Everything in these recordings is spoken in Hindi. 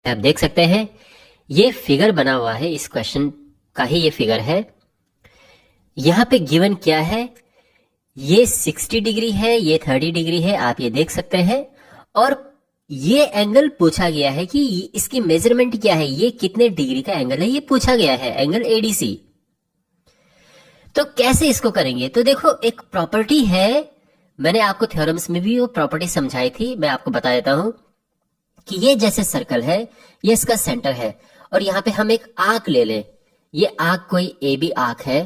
आप देख सकते हैं ये फिगर बना हुआ है, इस क्वेश्चन का ही ये फिगर है। यहां पे गिवन क्या है, ये 60 डिग्री है, ये 30 डिग्री है, आप ये देख सकते हैं। और ये एंगल पूछा गया है कि इसकी मेजरमेंट क्या है, ये कितने डिग्री का एंगल है, ये पूछा गया है, एंगल एडीसी। तो कैसे इसको करेंगे, तो देखो एक प्रॉपर्टी है, मैंने आपको थ्योरम्स में भी वो प्रॉपर्टी समझाई थी, मैं आपको बता देता हूं कि ये जैसे सर्कल है, ये इसका सेंटर है, और यहां पे हम एक आर्क ले लें, ये आर्क कोई ए बी आर्क है,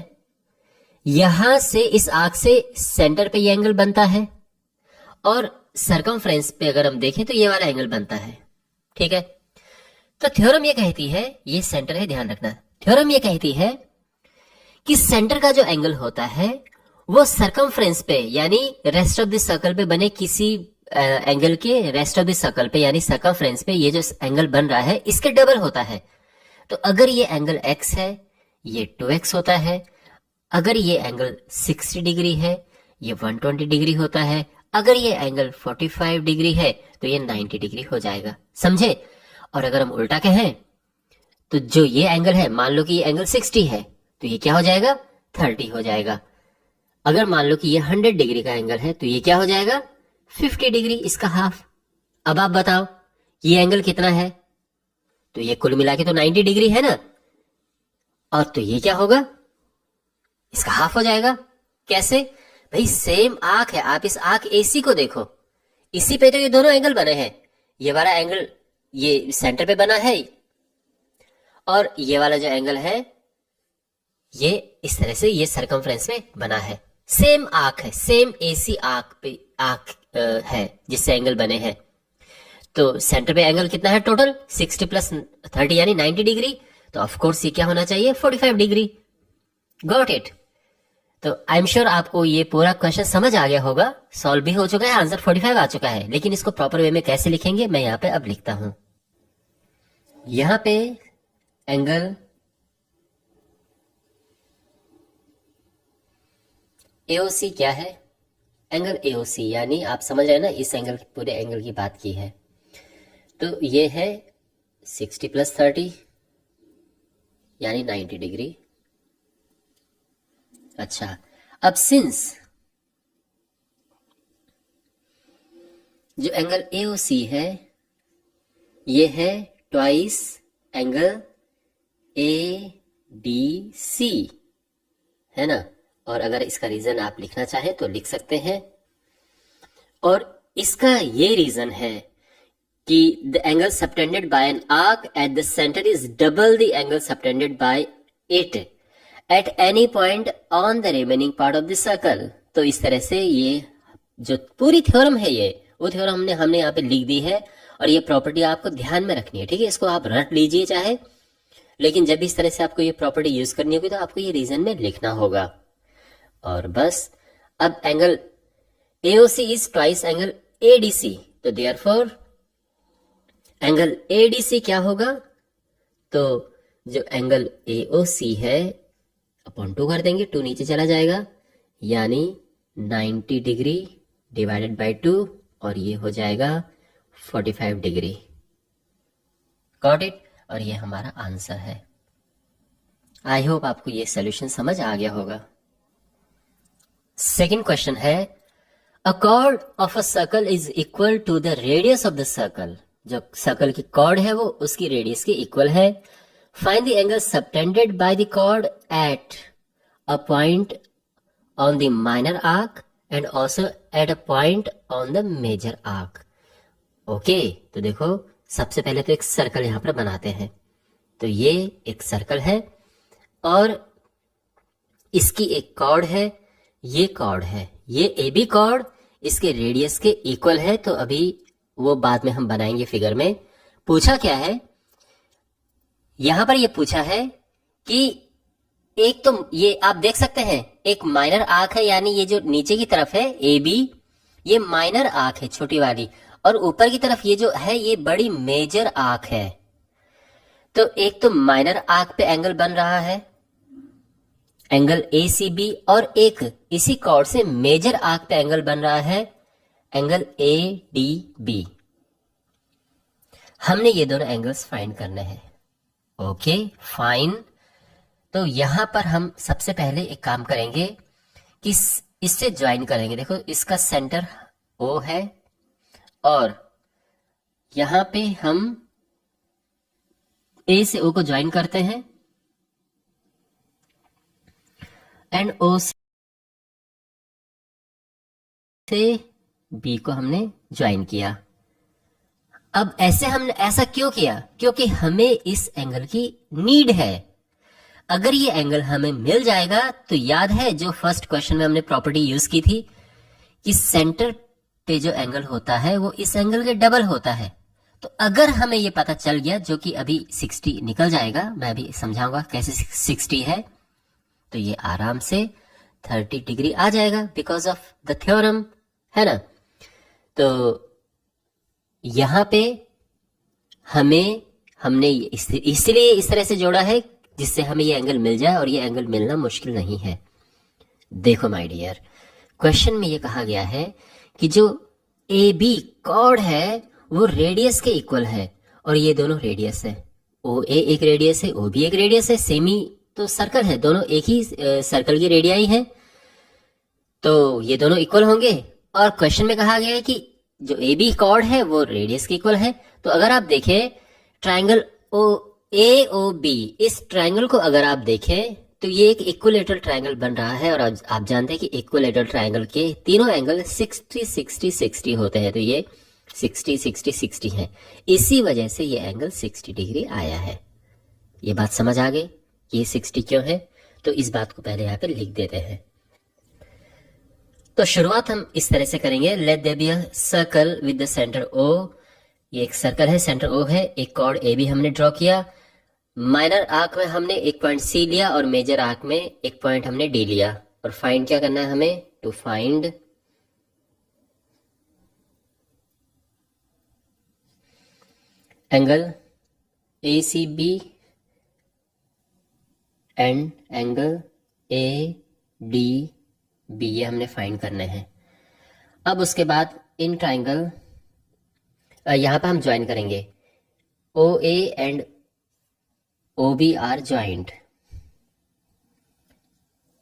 यहां से इस आर्क से सेंटर पे ये एंगल बनता है, और सरकमफ्रेंस पे अगर हम देखें तो ये वाला एंगल बनता है। ठीक है, तो थ्योरम ये कहती है, ये सेंटर है, ध्यान रखना, थ्योरम ये कहती है कि सेंटर का जो एंगल होता है वो सरकमफ्रेंस पे यानी रेस्ट ऑफ द सर्कल पे बने किसी एंगल के रेस्ट ऑफ द सर्कल पे यानी सरकमफ्रेंस पे ये जो एंगल बन रहा है इसके डबल होता है। तो अगर ये एंगल x है, ये 2x होता है। अगर ये एंगल 60 डिग्री है, ये 120 डिग्री होता है। अगर ये एंगल 45 डिग्री है तो ये 90 डिग्री हो जाएगा, समझे। और अगर हम उल्टा कहें तो जो ये एंगल है, मान लो कि ये एंगल 60 है तो ये क्या हो जाएगा, 30 हो जाएगा। अगर मान लो कि ये 100 डिग्री का एंगल है तो ये क्या हो जाएगा, 50 डिग्री, इसका हाफ। अब आप बताओ ये एंगल कितना है, तो ये कुल मिला के तो 90 डिग्री है ना, और तो ये क्या होगा, इसका हाफ हो जाएगा। कैसे भाई, सेम आर्क है, आप इस आर्क एसी को देखो, इसी पे तो ये दोनों एंगल बने हैं। ये वाला एंगल ये सेंटर पे बना है, और ये वाला जो एंगल है ये इस तरह से ये सरकमफ्रेंस में बना है। सेम आर्क है, सेम एसी आर्क पे आर्क है जिससे एंगल बने हैं। तो सेंटर पे एंगल कितना है टोटल, 60 प्लस 30 यानी 90 डिग्री। तो ऑफ कोर्स ये क्या होना चाहिए, 45 डिग्री। Got it. तो आई एम श्योर आपको ये पूरा क्वेश्चन समझ आ गया होगा, सॉल्व भी हो चुका है, आंसर 45 आ चुका है। लेकिन इसको प्रॉपर वे में कैसे लिखेंगे मैं यहाँ पे अब लिखता हूं। यहां पे एंगल एओसी क्या है, एंगल एओसी यानी आप समझ रहे हैं ना, इस एंगल पूरे एंगल की बात की है। तो ये है 60 प्लस 30 यानी 90 डिग्री। अच्छा, अब सिंस जो एंगल एओसी है ये है twice angle A D C, है ना। और अगर इसका रीजन आप लिखना चाहें तो लिख सकते हैं। और इसका ये रीजन है कि the angle subtended bye an arc at the centre is double the angle subtended bye it at any point on the remaining part of the circle. तो इस तरह से ये जो पूरी थ्योरम है ये वो थ्योरम हमने यहाँ पे लिख दी है, और ये प्रॉपर्टी आपको ध्यान में रखनी है। ठीक है, इसको आप रट लीजिए चाहे, लेकिन जब इस तरह से आपको ये प्रॉपर्टी यूज करनी होगी तो आपको ये रीजन में लिखना होगा। और बस अब angle AOC is twice angle ADC, तो देयरफॉर एंगल एडीसी क्या होगा, तो जो एंगल एओसी है अपॉन 2 कर देंगे, 2 नीचे चला जाएगा, यानी 90 डिग्री डिवाइडेड बाय 2, और ये हो जाएगा 45 डिग्री। Got it. और ये हमारा आंसर है। आई होप आपको ये सोल्यूशन समझ आ गया होगा। सेकेंड क्वेश्चन है, a chord of a circle is equal to the radius of the circle. जो सर्कल की कॉर्ड है वो उसकी रेडियस के इक्वल है। Find the angle subtended by the chord at a point on the minor arc and also at a point on the major arc. Okay, तो देखो सबसे पहले तो एक सर्कल यहां पर बनाते हैं। तो ये एक सर्कल है और इसकी एक कॉर्ड है, ये कॉर्ड है, ये ए बी कॉर्ड इसके रेडियस के इक्वल है। तो अभी वो बाद में हम बनाएंगे फिगर में। पूछा क्या है यहां पर, ये पूछा है कि एक तो ये आप देख सकते हैं एक माइनर आर्क है, यानी ये जो नीचे की तरफ है ए बी ये माइनर आर्क है छोटी वाली, और ऊपर की तरफ ये जो है ये बड़ी मेजर आर्क है। तो एक तो माइनर आर्क पे एंगल बन रहा है एंगल ए सी बी, और एक इसी कॉर्ड से मेजर आर्क पे एंगल बन रहा है एंगल ए डी बी। हमने ये दोनों एंगल्स फाइंड करने हैं। Okay fine. तो यहां पर हम सबसे पहले एक काम करेंगे कि इससे ज्वाइन करेंगे। देखो इसका सेंटर ओ है और यहां पे हम ए से ओ को ज्वाइन करते हैं एंड ओ से बी को हमने ज्वाइन किया। अब ऐसे हमने ऐसा क्यों किया? क्योंकि हमें इस एंगल की नीड है। अगर ये एंगल हमें मिल जाएगा तो याद है जो फर्स्ट क्वेश्चन में हमने प्रॉपर्टी यूज की थी कि सेंटर पे जो एंगल होता है वो इस एंगल के डबल होता है। तो अगर हमें ये पता चल गया, जो कि अभी 60 निकल जाएगा, मैं अभी समझाऊंगा कैसे 60 है, तो ये आराम से 30 डिग्री आ जाएगा बिकॉज ऑफ द थ्योरम, है ना। तो यहां पे हमने इसलिए इस तरह से जोड़ा है जिससे हमें ये एंगल मिल जाए, और ये एंगल मिलना मुश्किल नहीं है। देखो माय डियर, क्वेश्चन में ये कहा गया है कि जो ए बी कॉर्ड है वो रेडियस के इक्वल है, और ये दोनों रेडियस है। ओ ए एक रेडियस है, ओ बी एक रेडियस है, सेमी तो सर्कल है, दोनों एक ही सर्कल की रेडियाई है, तो ये दोनों इक्वल होंगे। और क्वेश्चन में कहा गया है कि जो ए बी कॉर्ड है वो रेडियस के इक्वल है। तो अगर आप देखें ट्राइंगल ओ ए ओ बी, इस ट्राइंगल को अगर आप देखें तो ये एक इक्विलेटरल ट्राइंगल बन रहा है, और आप जानते हैं कि इक्विलेटरल ट्राइंगल के तीनों एंगल 60 60 60 होते हैं, तो ये 60 60 60 है। इसी वजह से ये एंगल 60 डिग्री आया है। ये बात समझ आ गई ये 60 क्यों है? तो इस बात को पहले यहाँ पे लिख देते हैं। तो शुरुआत हम इस तरह से करेंगे, let there be a circle with the centre O. ये एक सर्कल है, सेंटर ओ है, एक कॉर्ड ए भी हमने ड्रॉ किया। माइनर आर्क में हमने एक पॉइंट सी लिया और मेजर आर्क में एक पॉइंट हमने डी लिया। और फाइंड क्या करना है हमें? To find angle A C B and angle A D B, ये हमने फाइंड करने हैं। अब उसके बाद इन ट्राइंगल यहां पर हम ज्वाइन करेंगे, O A and O B are joint.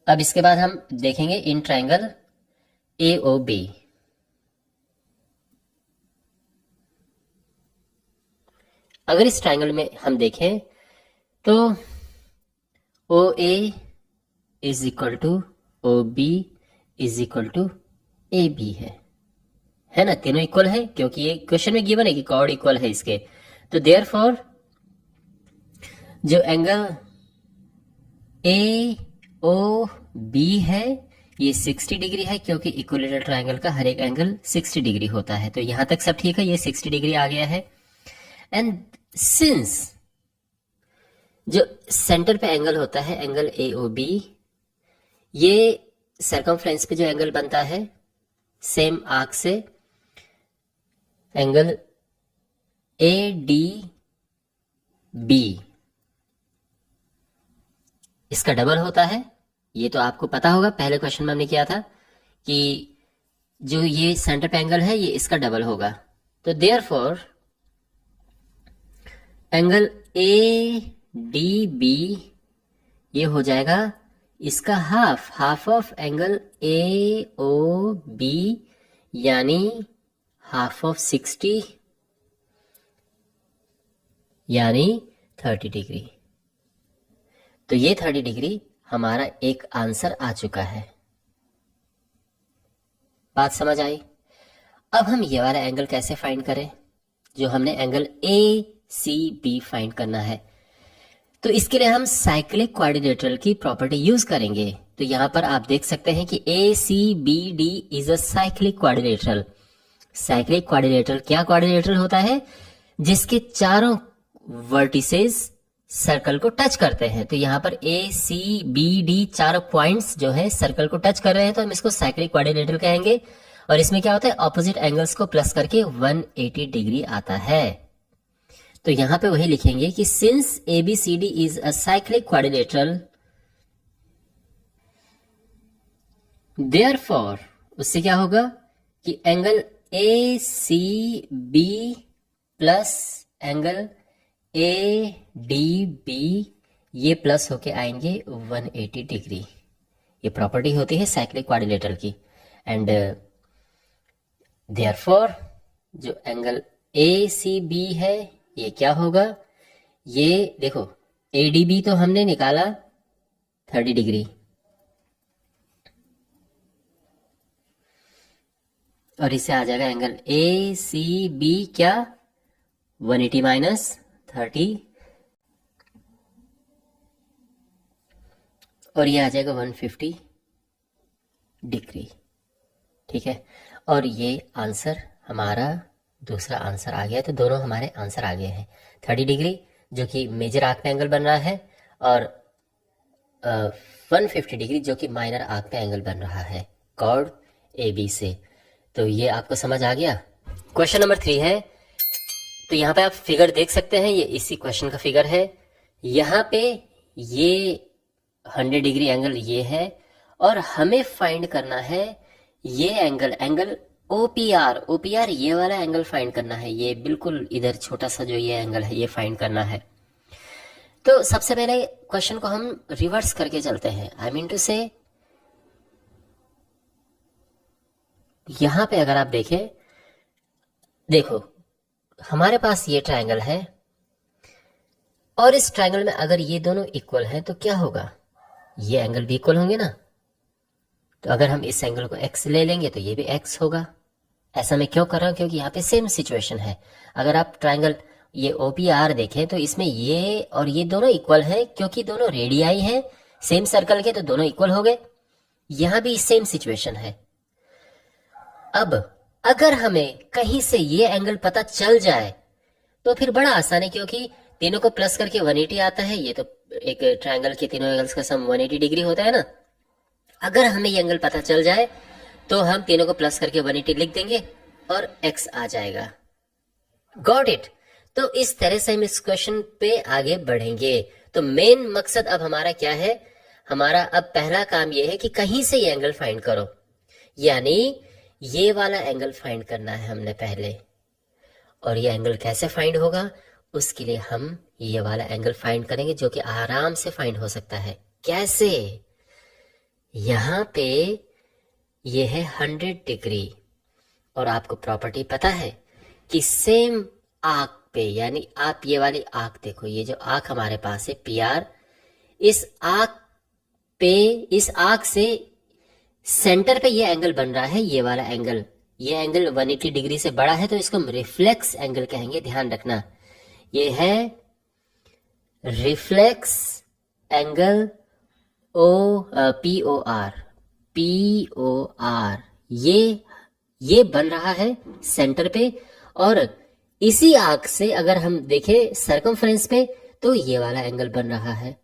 अब इसके बाद हम देखेंगे in triangle A O B. अगर इस ट्राइंगल में हम देखें तो O A is equal to O B is equal to A B है ना, तीनों इक्वल है क्योंकि ये क्वेश्चन में गिवन है कि कॉर्ड इक्वल है इसके। तो देयरफॉर जो एंगल ए ओ बी है ये 60 डिग्री है, क्योंकि इक्विलेटरल ट्राइंगल का हर एक एंगल 60 डिग्री होता है। तो यहां तक सब ठीक है, ये 60 डिग्री आ गया है। एंड सिंस जो सेंटर पे एंगल होता है एंगल ए ओ बी, ये सर्कमफ्रेंस पे जो एंगल बनता है सेम आर्क से एंगल ए डी बी, इसका डबल होता है। ये तो आपको पता होगा, पहले क्वेश्चन में हमने किया था कि जो ये सेंटर पे एंगल है ये इसका डबल होगा। तो therefore angle A D B ये हो जाएगा इसका half of angle A O B, यानी हाफ ऑफ 60 यानी 30 डिग्री। तो ये 30 डिग्री हमारा एक आंसर आ चुका है। बात समझ आई? अब हम ये वाला एंगल कैसे फाइंड करें, जो हमने angle A C B find करना है। तो इसके लिए हम साइक्लिक क्वाड्रिलेटरल की प्रॉपर्टी यूज करेंगे। तो यहां पर आप देख सकते हैं कि A C B D is a cyclic quadrilateral. Cyclic quadrilateral क्या क्वाड्रिलेटरल होता है? जिसके चारों वर्टिसेस सर्कल को टच करते हैं। तो यहाँ पर ए सी बी डी चारों पॉइंट्स जो है सर्कल को टच कर रहे हैं, तो हम इसको साइक्लिक क्वाड्रिलेटरल कहेंगे। और इसमें क्या होता है, ऑपोजिट एंगल्स को प्लस करके 180 डिग्री आता है। तो यहां पे वही लिखेंगे कि since A B C D is a cyclic quadrilateral, therefore उससे क्या होगा कि angle A C B plus angle A D B ये प्लस होके आएंगे 180 डिग्री। ये प्रॉपर्टी होती है साइक्लिक क्वाड्रिलेटरल की। एंड देयरफॉर जो एंगल ए सी बी है ये क्या होगा, ये देखो ए डी बी तो हमने निकाला 30 डिग्री, और इससे आ जाएगा एंगल ए सी बी क्या 180 माइनस 30, और ये आ जाएगा 150 डिग्री। ठीक है, और ये आंसर हमारा दूसरा आंसर आ गया। तो दोनों हमारे आंसर आ गए हैं। 30 डिग्री जो कि मेजर आर्क पे एंगल बन रहा है, और 150 डिग्री जो कि माइनर आर्क पे एंगल बन रहा है कॉर्ड ए बी से। तो ये आपको समझ आ गया। क्वेश्चन नंबर 3 है। तो यहाँ पे आप फिगर देख सकते हैं, ये इसी क्वेश्चन का फिगर है। यहाँ पे ये 100 डिग्री एंगल ये है, और हमें फाइंड करना है ये एंगल ओपीआर। ओपीआर ये वाला एंगल फाइंड करना है, ये बिल्कुल इधर छोटा सा जो ये एंगल है ये फाइंड करना है। तो सबसे पहले क्वेश्चन को हम रिवर्स करके चलते हैं। आई मीन टू से यहां पे अगर आप देखें, देखो हमारे पास ये ट्रायंगल है, और इस ट्रायंगल में अगर ये दोनों इक्वल हैं तो क्या होगा, ये एंगल भी इक्वल होंगे ना। तो अगर हम इस एंगल को x ले लेंगे तो ये भी x होगा। ऐसा मैं क्यों कर रहा हूं, क्योंकि यहाँ पे सेम सिचुएशन है। अगर आप ट्रायंगल ये OPR देखें तो इसमें ये और ये दोनों इक्वल हैं, क्योंकि दोनों रेडियाई हैं सेम सर्कल के, तो दोनों इक्वल हो गए। यहां भी सेम सिचुएशन है। अब अगर हमें कहीं से ये एंगल पता चल जाए तो फिर बड़ा आसान है, क्योंकि तीनों को प्लस करके 180 आता है। ये तो एक ट्रायंगल के तीनों एंगल्स का सम 180 डिग्री होता है ना। अगर हमें ये एंगल पता चल जाए तो हम तीनों को प्लस करके 180 लिख देंगे और x आ जाएगा। Got it. तो इस तरह से हम इस क्वेश्चन पे आगे बढ़ेंगे। तो मेन मकसद अब हमारा क्या है, हमारा अब पहला काम ये है कि कहीं से ये एंगल फाइंड करो, यानी ये वाला एंगल फाइंड करना है हमने पहले। और ये एंगल कैसे फाइंड होगा, उसके लिए हम ये वाला एंगल फाइंड करेंगे जो कि आराम से फाइंड हो सकता है। कैसे, यहां पे ये है 100 डिग्री, और आपको प्रॉपर्टी पता है कि सेम आर्क पे, यानी आप ये वाली आर्क देखो, ये जो आर्क हमारे पास है PR, इस आर्क पे, इस आर्क से सेंटर पे ये एंगल बन रहा है, ये वाला एंगल। ये एंगल 180 डिग्री से बड़ा है तो इसको हम रिफ्लेक्स एंगल कहेंगे, ध्यान रखना। ये है रिफ्लेक्स एंगल POR। ये बन रहा है सेंटर पे, और इसी आर्क से अगर हम देखें सरकमफ्रेंस पे तो ये वाला एंगल बन रहा है।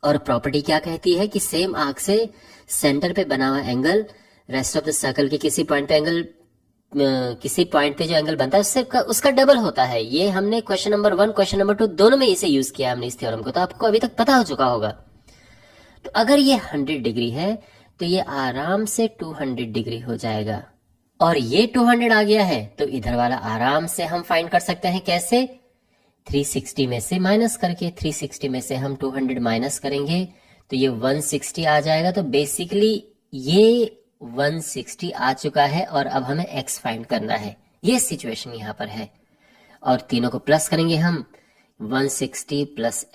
और प्रॉपर्टी क्या कहती है कि सेम आर्क से सेंटर पे बना हुआ angle rest of the circle के किसी पॉइंट पे एंगल, किसी पॉइंट पे जो एंगल बनता है उसका डबल होता है। ये हमने क्वेश्चन नंबर 1 क्वेश्चन नंबर 2 दोनों में इसे यूज किया हमने इस थ्योरम को, तो आपको अभी तक पता हो चुका होगा। तो अगर ये 100 डिग्री है तो ये आराम से 200 डिग्री हो जाएगा, और ये 200 आ गया है तो इधर वाला आराम से हम फाइंड कर सकते हैं। कैसे, 360 में से माइनस करके। 360 में से हम 200 माइनस करेंगे तो ये 160 आ जाएगा। तो बेसिकली ये 160 आ चुका है, और अब हमें x फाइंड करना है। ये सिचुएशन यहाँ पर है, और तीनों को प्लस करेंगे हम। 160 प्लस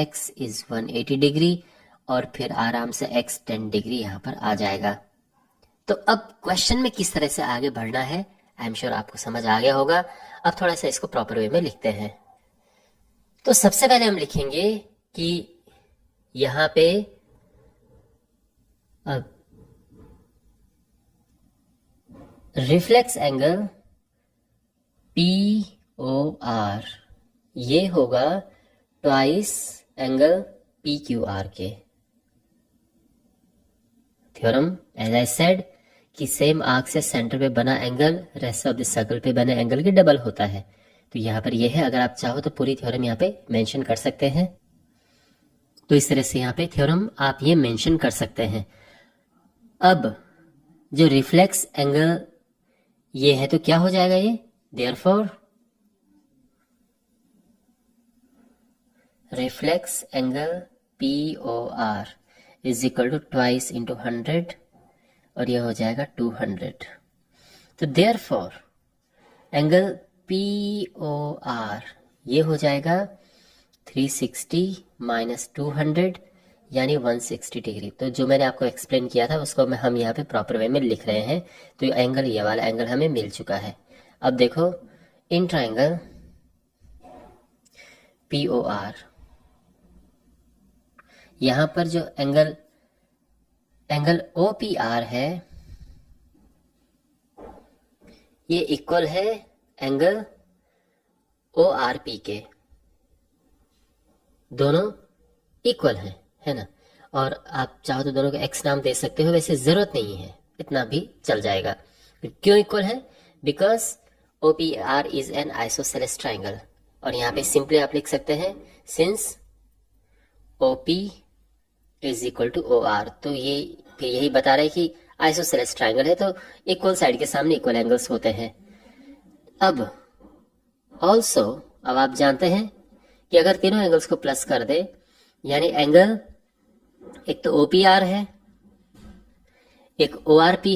x इज 180 डिग्री, और फिर आराम से x 10 डिग्री यहाँ पर आ जाएगा। तो अब क्वेश्चन में किस तरह से आगे बढ़ना है आई एम श्योर आपको समझ आ गया होगा। अब थोड़ा सा इसको प्रॉपर वे में लिखते हैं। तो सबसे पहले हम लिखेंगे कि यहां पे अब रिफ्लेक्स एंगल POR ये होगा ट्वाइस एंगल PQR के। थ्योरम एज आई सेड कि सेम आर्क से सेंटर पे बना angle rest of the circle पे बने एंगल के डबल होता है। तो यहाँ पर ये है, अगर आप चाहो तो पूरी थ्योरम यहाँ पे मेंशन कर सकते हैं। तो इस तरह से यहाँ पे थ्योरम आप ये मेंशन कर सकते हैं। अब जो रिफ्लेक्स एंगल ये है तो क्या हो जाएगा ये, therefore reflex angle POR is equal to twice into 100 और ये हो जाएगा 200। तो देयरफॉर एंगल POR ये हो जाएगा 360 माइनस 200 यानी 160 डिग्री। तो जो मैंने आपको एक्सप्लेन किया था उसको हम यहाँ पे प्रॉपर वे में लिख रहे हैं। तो ये एंगल, ये वाला एंगल हमें मिल चुका है। अब देखो इन ट्राइंगल POR, यहाँ पर जो एंगल OPR है ये इक्वल है एंगल ORP के, दोनों इक्वल है ना। और आप चाहो तो दोनों को एक्स नाम दे सकते हो, वैसे जरूरत नहीं है, इतना भी चल जाएगा। क्यों इक्वल है? Because OPR is an isosceles triangle. और यहाँ पे सिंपली आप लिख सकते हैं since OP is equal to OR। तो ये फिर यही बता रहे हैं कि आइसोसेलेस ट्राइंगल है तो इक्वल साइड के सामने इक्वल एंगल्स होते हैं। अब ऑल्सो अब आप जानते हैं कि अगर तीनों एंगल्स को प्लस कर दे, यानी एंगल एक तो OPR है, एक ORP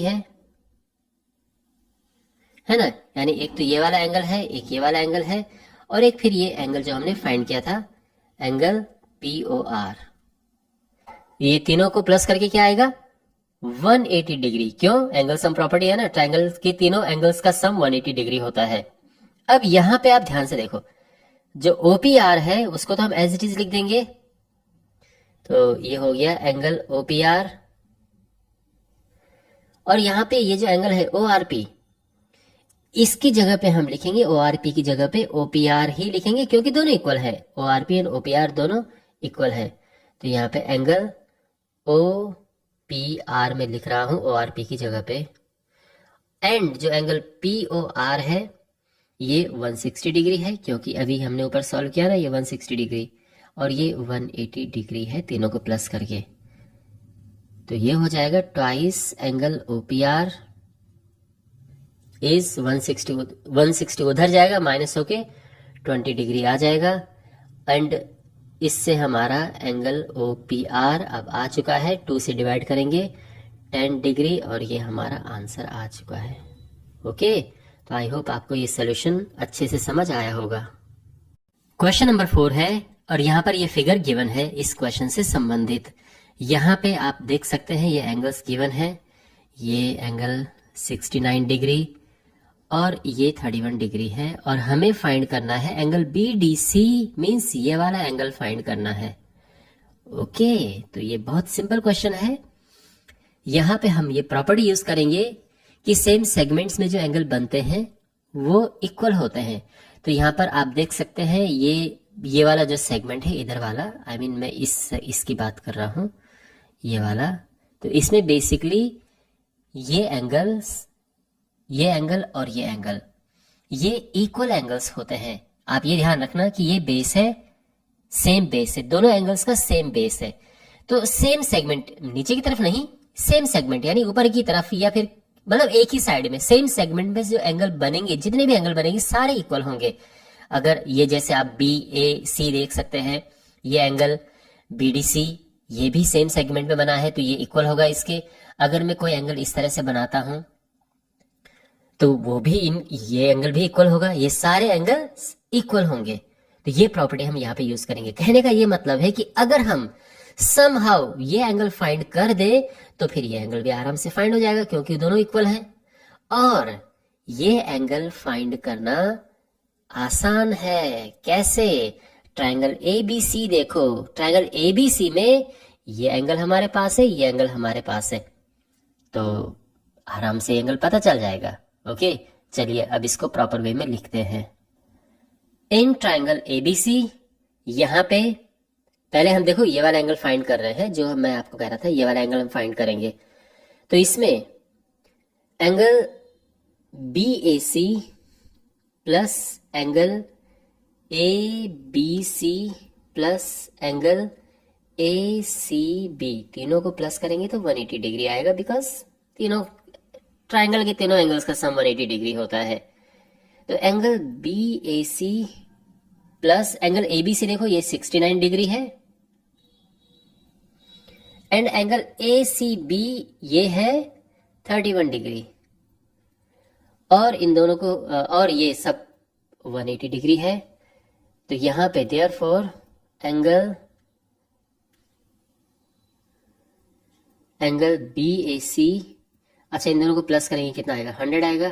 है ना, यानी एक तो ये वाला एंगल है, एक ये वाला एंगल है, और एक फिर ये एंगल जो हमने फाइंड किया था एंगल POR। ये तीनों को प्लस करके क्या आएगा? 180 डिग्री। क्यों? एंगल सम प्रॉपर्टी है ना, ट्राइंगल के तीनों एंगल्स का सम 180 डिग्री होता है। अब यहां पे आप ध्यान से देखो, जो OPR है उसको तो हम एज इट इज लिख देंगे। तो ये हो गया एंगल OPR, और यहां पे ये जो एंगल है ORP, इसकी जगह पे हम लिखेंगे ORP की जगह पे OPR ही लिखेंगे, क्योंकि दोनों इक्वल है। ORP एंड OPR दोनों इक्वल है। तो यहाँ पे एंगल OPR में लिख रहा हूं ORP की जगह पे, एंड जो एंगल POR है ये 160 डिग्री है, क्योंकि अभी हमने ऊपर सॉल्व किया ना, ये 160 डिग्री और ये 180 डिग्री है, तीनों को प्लस करके। तो ये हो जाएगा ट्वाइस एंगल OPR इज 160 उधर जाएगा, माइनस होके 20 डिग्री आ जाएगा, एंड इससे हमारा एंगल OPR अब आ चुका है। 2 से डिवाइड करेंगे 10 डिग्री, और ये हमारा आंसर आ चुका है। ओके, तो आई होप आपको ये सोल्यूशन अच्छे से समझ आया होगा। क्वेश्चन नंबर 4 है, और यहाँ पर ये फिगर गिवन है इस क्वेश्चन से संबंधित। यहाँ पे आप देख सकते हैं ये एंगल्स गिवन है, ये एंगल 69 डिग्री और ये 31 डिग्री है, और हमें फाइंड करना है एंगल BDC, मीन्स ये वाला एंगल फाइंड करना है। ओके, तो ये बहुत सिंपल क्वेश्चन है। यहाँ पे हम ये प्रॉपर्टी यूज करेंगे कि सेम सेगमेंट्स में जो एंगल बनते हैं वो इक्वल होते हैं। तो यहाँ पर आप देख सकते हैं ये वाला जो सेगमेंट है इधर वाला, आई मीन मैं इसकी बात कर रहा हूँ, ये वाला। तो इसमें बेसिकली ये एंगल और ये इक्वल एंगल्स होते हैं। आप ये ध्यान रखना कि ये बेस है, सेम बेस है, दोनों एंगल्स का सेम बेस है। तो सेम सेगमेंट, नीचे की तरफ नहीं, सेम सेगमेंट यानी ऊपर की तरफ, या फिर मतलब एक ही साइड में सेम सेगमेंट में जो एंगल बनेंगे, जितने भी एंगल बनेंगे सारे इक्वल होंगे। अगर ये जैसे आप BAC देख सकते हैं, ये एंगल BDC ये भी सेम सेगमेंट में बना है, तो ये इक्वल होगा इसके। अगर मैं कोई एंगल इस तरह से बनाता हूं तो वो भी ये एंगल भी इक्वल होगा, ये सारे एंगल इक्वल होंगे। तो ये प्रॉपर्टी हम यहाँ पे यूज करेंगे। कहने का ये मतलब है कि अगर हम समहाउ ये एंगल फाइंड कर दे तो फिर ये एंगल भी आराम से फाइंड हो जाएगा, क्योंकि दोनों इक्वल हैं। और ये एंगल फाइंड करना आसान है। कैसे? ट्रायंगल ABC देखो, ट्रायंगल ABC में ये एंगल हमारे पास है, ये एंगल हमारे पास है, तो आराम से एंगल पता चल जाएगा। ओके, चलिए अब इसको प्रॉपर वे में लिखते हैं। इन ट्रायंगल ABC, यहां पे पहले हम देखो ये वाला एंगल फाइंड कर रहे हैं, जो मैं आपको कह रहा था ये वाला एंगल हम फाइंड करेंगे। तो इसमें angle BAC plus angle ABC plus angle ACB, तीनों को प्लस करेंगे तो 180 डिग्री आएगा, बिकॉज तीनों ट्राइंगल के तीनों एंगल्स का सम 180 डिग्री होता है। तो angle BAC plus angle ABC देखो ये 69 डिग्री है, एंड एंगल ACB ये है 31 डिग्री, और इन दोनों को और ये सब 180 डिग्री है। तो यहां पे देयरफॉर एंगल BAC, अच्छा इन दोनों को प्लस करेंगे कितना आएगा, 100 आएगा,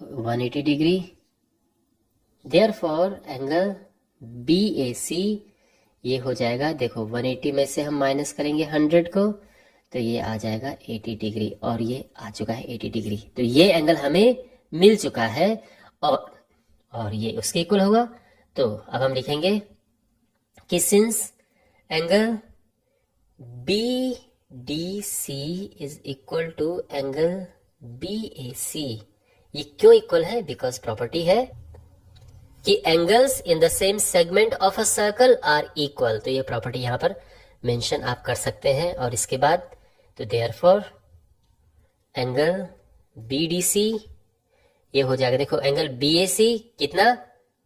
180 डिग्री। देयरफॉर एंगल BAC ये हो जाएगा, देखो 180 में से हम माइनस करेंगे 100 को, तो ये आ जाएगा 80 डिग्री, और ये आ चुका है 80 डिग्री। तो ये एंगल हमें मिल चुका है, और ये उसके इक्वल होगा। तो अब हम लिखेंगे कि since angle BDC is equal to angle BAC, ये क्यों इक्वल है, बिकॉज प्रॉपर्टी है कि angles in the same segment of a circle are equal. तो ये प्रॉपर्टी यहां पर मेंशन आप कर सकते हैं। और इसके बाद तो देयरफॉर एंगल BDC ये हो जाएगा, देखो एंगल BAC कितना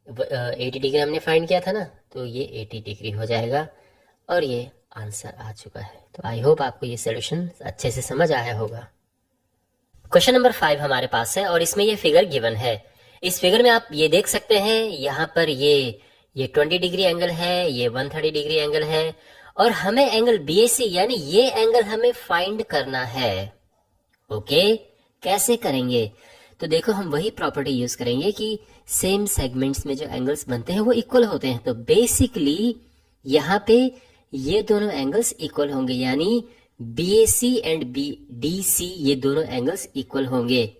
80 डिग्री हमने फाइंड किया था ना, तो ये 80 डिग्री हो जाएगा, और ये आंसर आ चुका है। तो आई होप आपको ये सोल्यूशन अच्छे से समझ आया होगा। क्वेश्चन नंबर 5 हमारे पास है, और इसमें ये फिगर गिवन है। इस फिगर में आप ये देख सकते हैं, यहाँ पर ये 20 डिग्री एंगल है, ये 130 डिग्री एंगल है, और हमें एंगल BAC यानी ये एंगल हमें फाइंड करना है। ओके, कैसे करेंगे? तो देखो हम वही प्रॉपर्टी यूज करेंगे कि सेम सेगमेंट्स में जो एंगल्स बनते हैं वो इक्वल होते हैं। तो बेसिकली यहाँ पे ये दोनों एंगल्स इक्वल होंगे, यानी BAC एंड BDC ये दोनों एंगल्स इक्वल होंगे।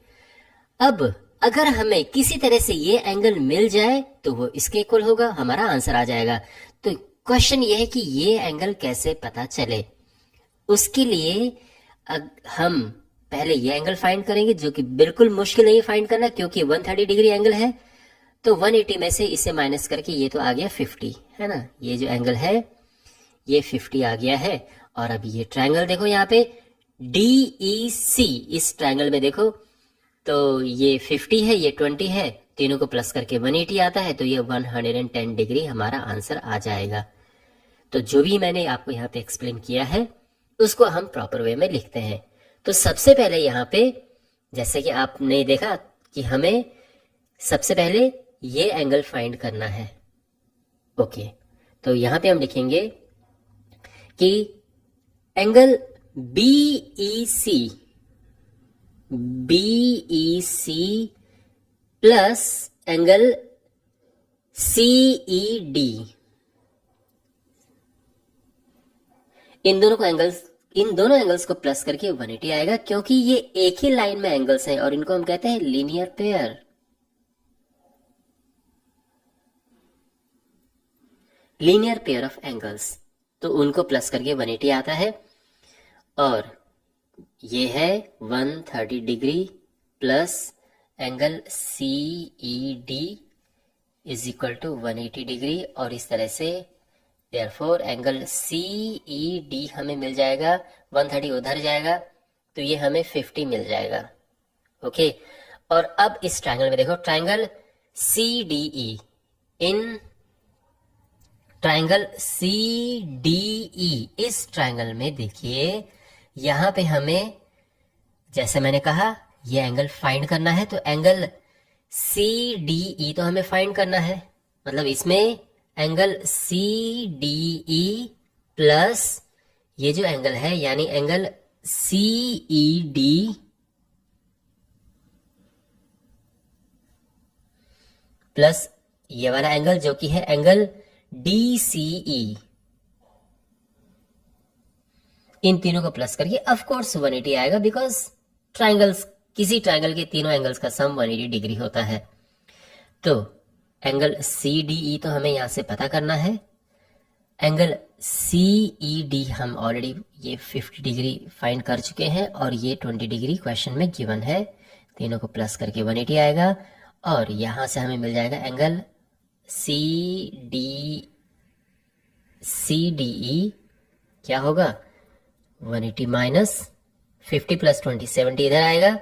अब अगर हमें किसी तरह से ये एंगल मिल जाए तो वो इसके इक्वल होगा, हमारा आंसर आ जाएगा। तो क्वेश्चन ये है कि ये एंगल कैसे पता चले। उसके लिए हम पहले ये एंगल फाइंड करेंगे, जो कि बिल्कुल मुश्किल नहीं फाइंड करना, क्योंकि 130 डिग्री एंगल है। तो 180 में से इसे माइनस करके ये तो आ गया 50, है ना। ये जो एंगल है ये 50 आ गया है। और अब ये ट्रायंगल देखो यहाँ पे DEC, इस ट्रायंगल में देखो तो ये 50 है, ये 20 है, तीनों को प्लस करके 180 आता है। तो ये 110 डिग्री हमारा आंसर आ जाएगा। तो जो भी मैंने आपको यहाँ पे एक्सप्लेन किया है उसको हम प्रॉपर वे में लिखते हैं। तो सबसे पहले यहाँ पे जैसे कि आपने देखा कि हमें सबसे पहले ये एंगल फाइंड करना है। ओके, तो यहाँ पे हम लिखेंगे कि angle BEC plus angle CED, इन दोनों एंगल्स को प्लस करके 180 आएगा, क्योंकि ये एक ही लाइन में एंगल्स हैं और इनको हम कहते हैं लीनियर पेयर ऑफ एंगल्स। तो उनको प्लस करके 180 आता है, और ये है 130 degree plus angle CED is equal to 180 degree, और इस तरह से देयरफॉर एंगल CED हमें मिल जाएगा, 130 उधर जाएगा तो ये हमें 50 मिल जाएगा। ओके, और अब इस ट्रायंगल में देखो, triangle CDE, in triangle CDE इस ट्रायंगल में देखिए यहां पे हमें, जैसे मैंने कहा, ये एंगल फाइंड करना है। तो एंगल CDE तो हमें फाइंड करना है, मतलब इसमें एंगल CDE प्लस ये जो एंगल है यानी एंगल CED प्लस ये वाला एंगल जो कि है एंगल DCE, इन तीनों को प्लस करके ऑफ कोर्स 180 आएगा, बिकॉज ट्रायंगल्स, किसी ट्रायंगल के तीनों एंगल्स का सम 180 डिग्री होता है। तो एंगल CDE तो हमें यहां से पता करना है, एंगल CED हम ऑलरेडी ये 50 डिग्री फाइंड कर चुके हैं, और ये 20 डिग्री क्वेश्चन में गिवन है। तीनों को प्लस करके 180 आएगा, और यहां से हमें मिल जाएगा एंगल CDE क्या होगा, 180 माइनस 50 प्लस 20 70 इधर आएगा,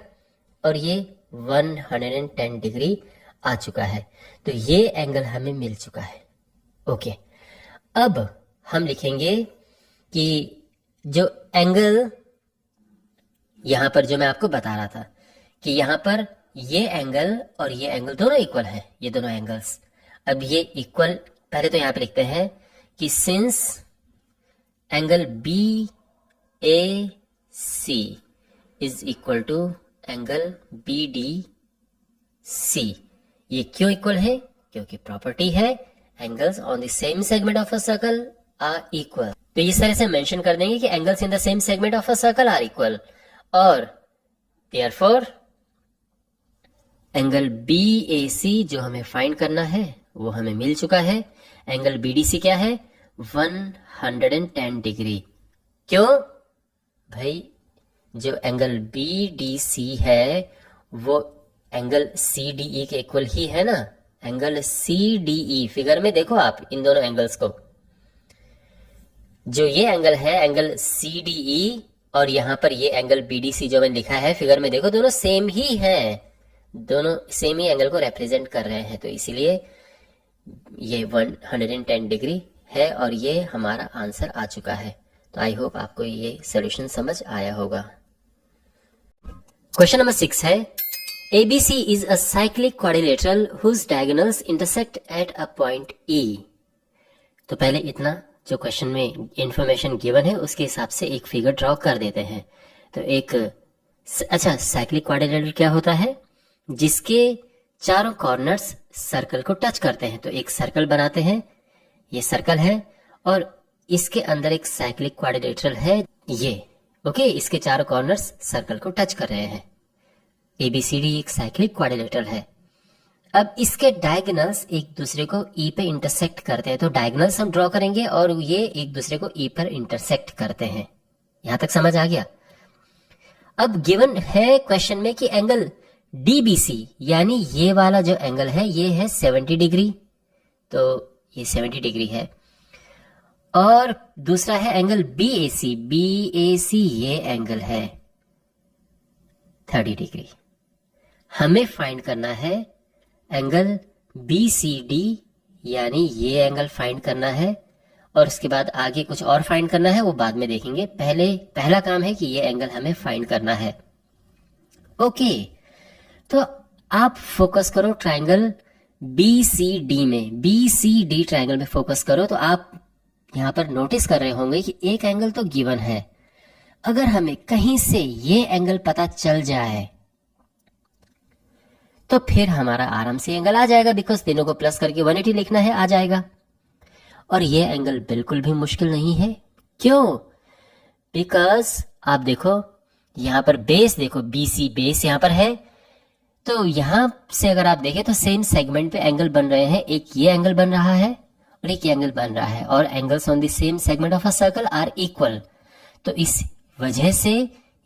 और ये 110 डिग्री आ चुका है। तो ये एंगल हमें मिल चुका है। ओके, अब हम लिखेंगे कि जो एंगल यहां पर जो मैं आपको बता रहा था कि यहां पर ये एंगल और ये एंगल दोनों इक्वल हैं, ये दोनों एंगल्स। अब ये इक्वल, पहले तो यहां पे लिखते हैं कि since angle B A C is equal to angle B D C. ये क्यों इक्वल है? क्योंकि प्रॉपर्टी है angles on the same segment of a circle are equal. तो इस तरह से मेंशन कर देंगे कि angles in the same segment of a circle are equal, और therefore angle B A C जो हमें फाइंड करना है वो हमें मिल चुका है। एंगल बी डी सी क्या है? 110 डिग्री। क्यों भाई? जो एंगल बी डी सी है वो एंगल सी डी ई के इक्वल ही है ना। Angle C D E, figure में देखो आप इन दोनों एंगल्स को, जो ये एंगल है एंगल सी डी ई, और यहां पर ये एंगल बी डी सी जो मैंने लिखा है फिगर में देखो, दोनों सेम ही हैं, दोनों सेम ही एंगल को रिप्रेजेंट कर रहे हैं। तो इसीलिए ये 110 डिग्री है और ये हमारा आंसर आ चुका है। तो आई होप आपको ये सॉल्यूशन समझ आया होगा। क्वेश्चन नंबर 6 है, ABC is a cyclic quadrilateral whose diagonals intersect at a point E। तो पहले इतना जो क्वेश्चन में इंफॉर्मेशन गिवन है उसके हिसाब से एक फिगर ड्रॉ कर देते हैं। तो एक अच्छा, साइक्लिक क्वाड्रिलेटरल क्या होता है? जिसके चारों कॉर्नर्स सर्कल को टच करते हैं। तो एक सर्कल बनाते हैं, ये सर्कल है, और इसके अंदर एक साइक्लिक क्वाड्रिलेटरल है ये। ओके, इसके चारों कॉर्नर्स सर्कल को टच कर रहे हैं। ABCD एक साइक्लिक क्वाड्रिलेटरल है। अब इसके डायगोनल्स एक दूसरे को E पे इंटरसेक्ट करते हैं। तो डायगोनल्स हम ड्रॉ करेंगे और ये एक दूसरे को E पर इंटरसेक्ट करते हैं। यहां तक समझ आ गया? अब गिवन है क्वेश्चन में कि एंगल DBC यानी ये वाला जो एंगल है ये है 70 डिग्री। तो ये 70 डिग्री है, और दूसरा है एंगल BAC ये एंगल है 30 डिग्री। हमें फाइंड करना है एंगल BCD यानी ये एंगल फाइंड करना है, और उसके बाद आगे कुछ और फाइंड करना है वो बाद में देखेंगे। पहला काम है कि ये एंगल हमें फाइंड करना है। ओके, तो आप फोकस करो ट्रायंगल BCD में, BCD ट्रायंगल में फोकस करो। तो आप यहां पर नोटिस कर रहे होंगे कि एक एंगल तो गिवन है। अगर हमें कहीं से ये एंगल पता चल जाए तो फिर हमारा आराम से एंगल आ जाएगा, बिकॉज तीनों को प्लस करके 180 लिखना है, आ जाएगा। और ये एंगल बिल्कुल भी मुश्किल नहीं है। क्यों? बिकॉज आप देखो यहां पर बेस देखो, BC बेस यहां पर है। तो यहां से अगर आप देखें तो सेम सेगमेंट पे एंगल बन रहे हैं। एक ये एंगल बन रहा है और एक ये एंगल बन रहा है, और angles on the same segment of a circle are equal. तो इस वजह से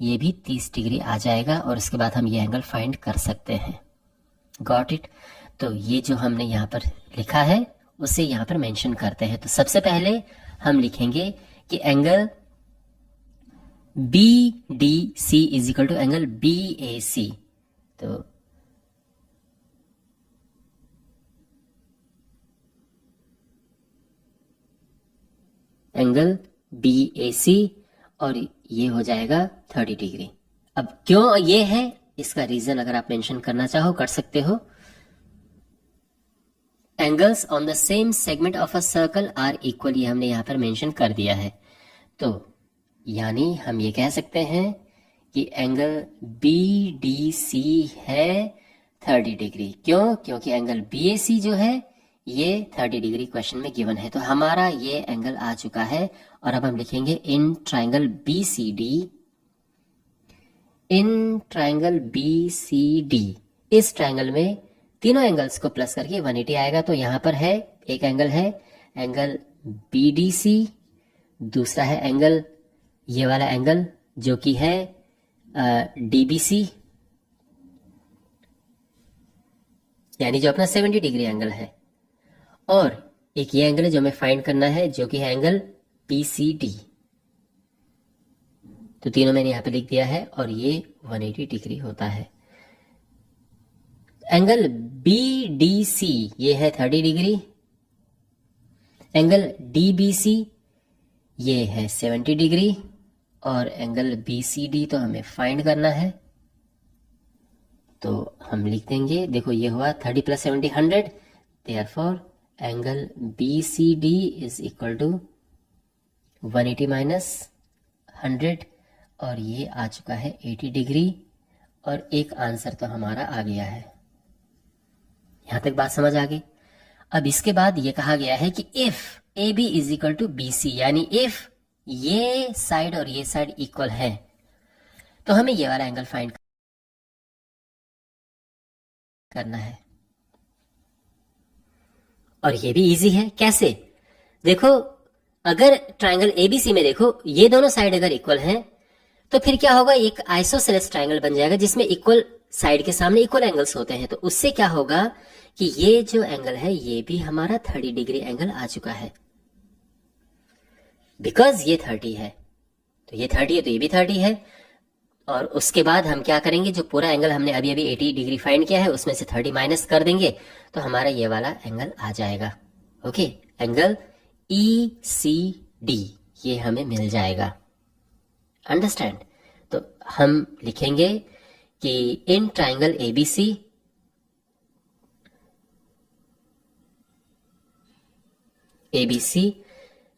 ये भी 30 डिग्री आ जाएगा, और उसके बाद हम ये एंगल फाइंड कर सकते हैं। Got it? तो ये जो हमने यहाँ पर लिखा है उसे यहाँ पर मेंशन करते हैं। तो सबसे पहले हम लिखेंगे कि angle BDC is equal to angle BAC। तो एंगल BAC और ये हो जाएगा 30 डिग्री। अब क्यों ये है, इसका रीजन अगर आप मेंशन करना चाहो कर सकते हो। Angles on the same segment of a circle are equal, ये हमने यहां पर मेंशन कर दिया है। तो यानी हम ये कह सकते हैं कि एंगल BDC है 30 डिग्री। क्यों? क्योंकि एंगल BAC जो है ये 30 डिग्री क्वेश्चन में गिवन है। तो हमारा ये एंगल आ चुका है, और अब हम लिखेंगे in triangle BCD, in triangle BCD। इस ट्राइंगल में तीनों एंगल्स को प्लस करके 180 आएगा। तो यहां पर है एक एंगल है एंगल BDC, दूसरा है एंगल ये वाला एंगल जो कि है DBC, यानी जो अपना 70 डिग्री एंगल है, और एक ये एंगल है जो हमें फाइंड करना है जो कि है एंगल BCD। तो तीनों मैंने यहां पे लिख दिया है, और ये 180 डिग्री होता है। एंगल बी डी सी ये है 30 degree, angle D B C ये है 70 डिग्री, और एंगल बी सी डी तो हमें फाइंड करना है। तो हम लिख देंगे, देखो ये हुआ 30 + 70 100, therefore angle B C D is equal to 180 - 100, और ये आ चुका है 80 डिग्री, और एक आंसर तो हमारा आ गया है। यहां तक बात समझ आ गई। अब इसके बाद ये कहा गया है कि if A B is equal to B C, यानी इफ ये साइड और ये साइड इक्वल है तो हमें ये वाला एंगल फाइंड करना है। और ये भी इजी है, कैसे? देखो, अगर ट्राइंगल एबीसी में देखो ये दोनों साइड अगर इक्वल हैं तो फिर क्या होगा, एक आइसोसेलेस ट्राइंगल बन जाएगा जिसमें इक्वल साइड के सामने इक्वल एंगल्स होते हैं। तो उससे क्या होगा कि ये जो एंगल है ये भी हमारा 30 डिग्री एंगल आ चुका है, बिकॉज ये 30 है, तो ये 30 है तो ये भी 30 है। और उसके बाद हम क्या करेंगे, जो पूरा एंगल हमने अभी अभी 80 डिग्री फाइंड किया है उसमें से 30 माइनस कर देंगे तो हमारा ये वाला एंगल आ जाएगा। Okay, angle E C D ये हमें मिल जाएगा। अंडरस्टैंड? तो हम लिखेंगे कि इन ट्राइंगल एबीसी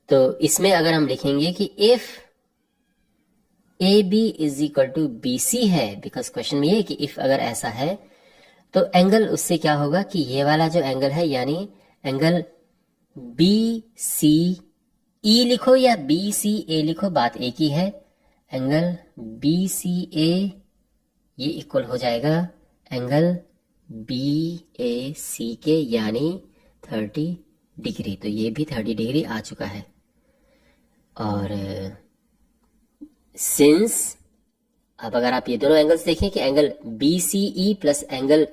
तो इसमें अगर हम लिखेंगे कि if A B is equal to B C है, बिकॉज क्वेश्चन में ये है कि इफ अगर ऐसा है तो एंगल उससे क्या होगा कि ये वाला जो एंगल है यानी एंगल बी सी ई लिखो या बी सी ए लिखो, बात एक ही है। एंगल बी सी ए ये इक्वल हो जाएगा एंगल बी ए सी के, यानी 30 डिग्री। तो ये भी 30 डिग्री आ चुका है। और सिंस अब अगर आप ये दोनों एंगल्स देखें कि angle B C E plus angle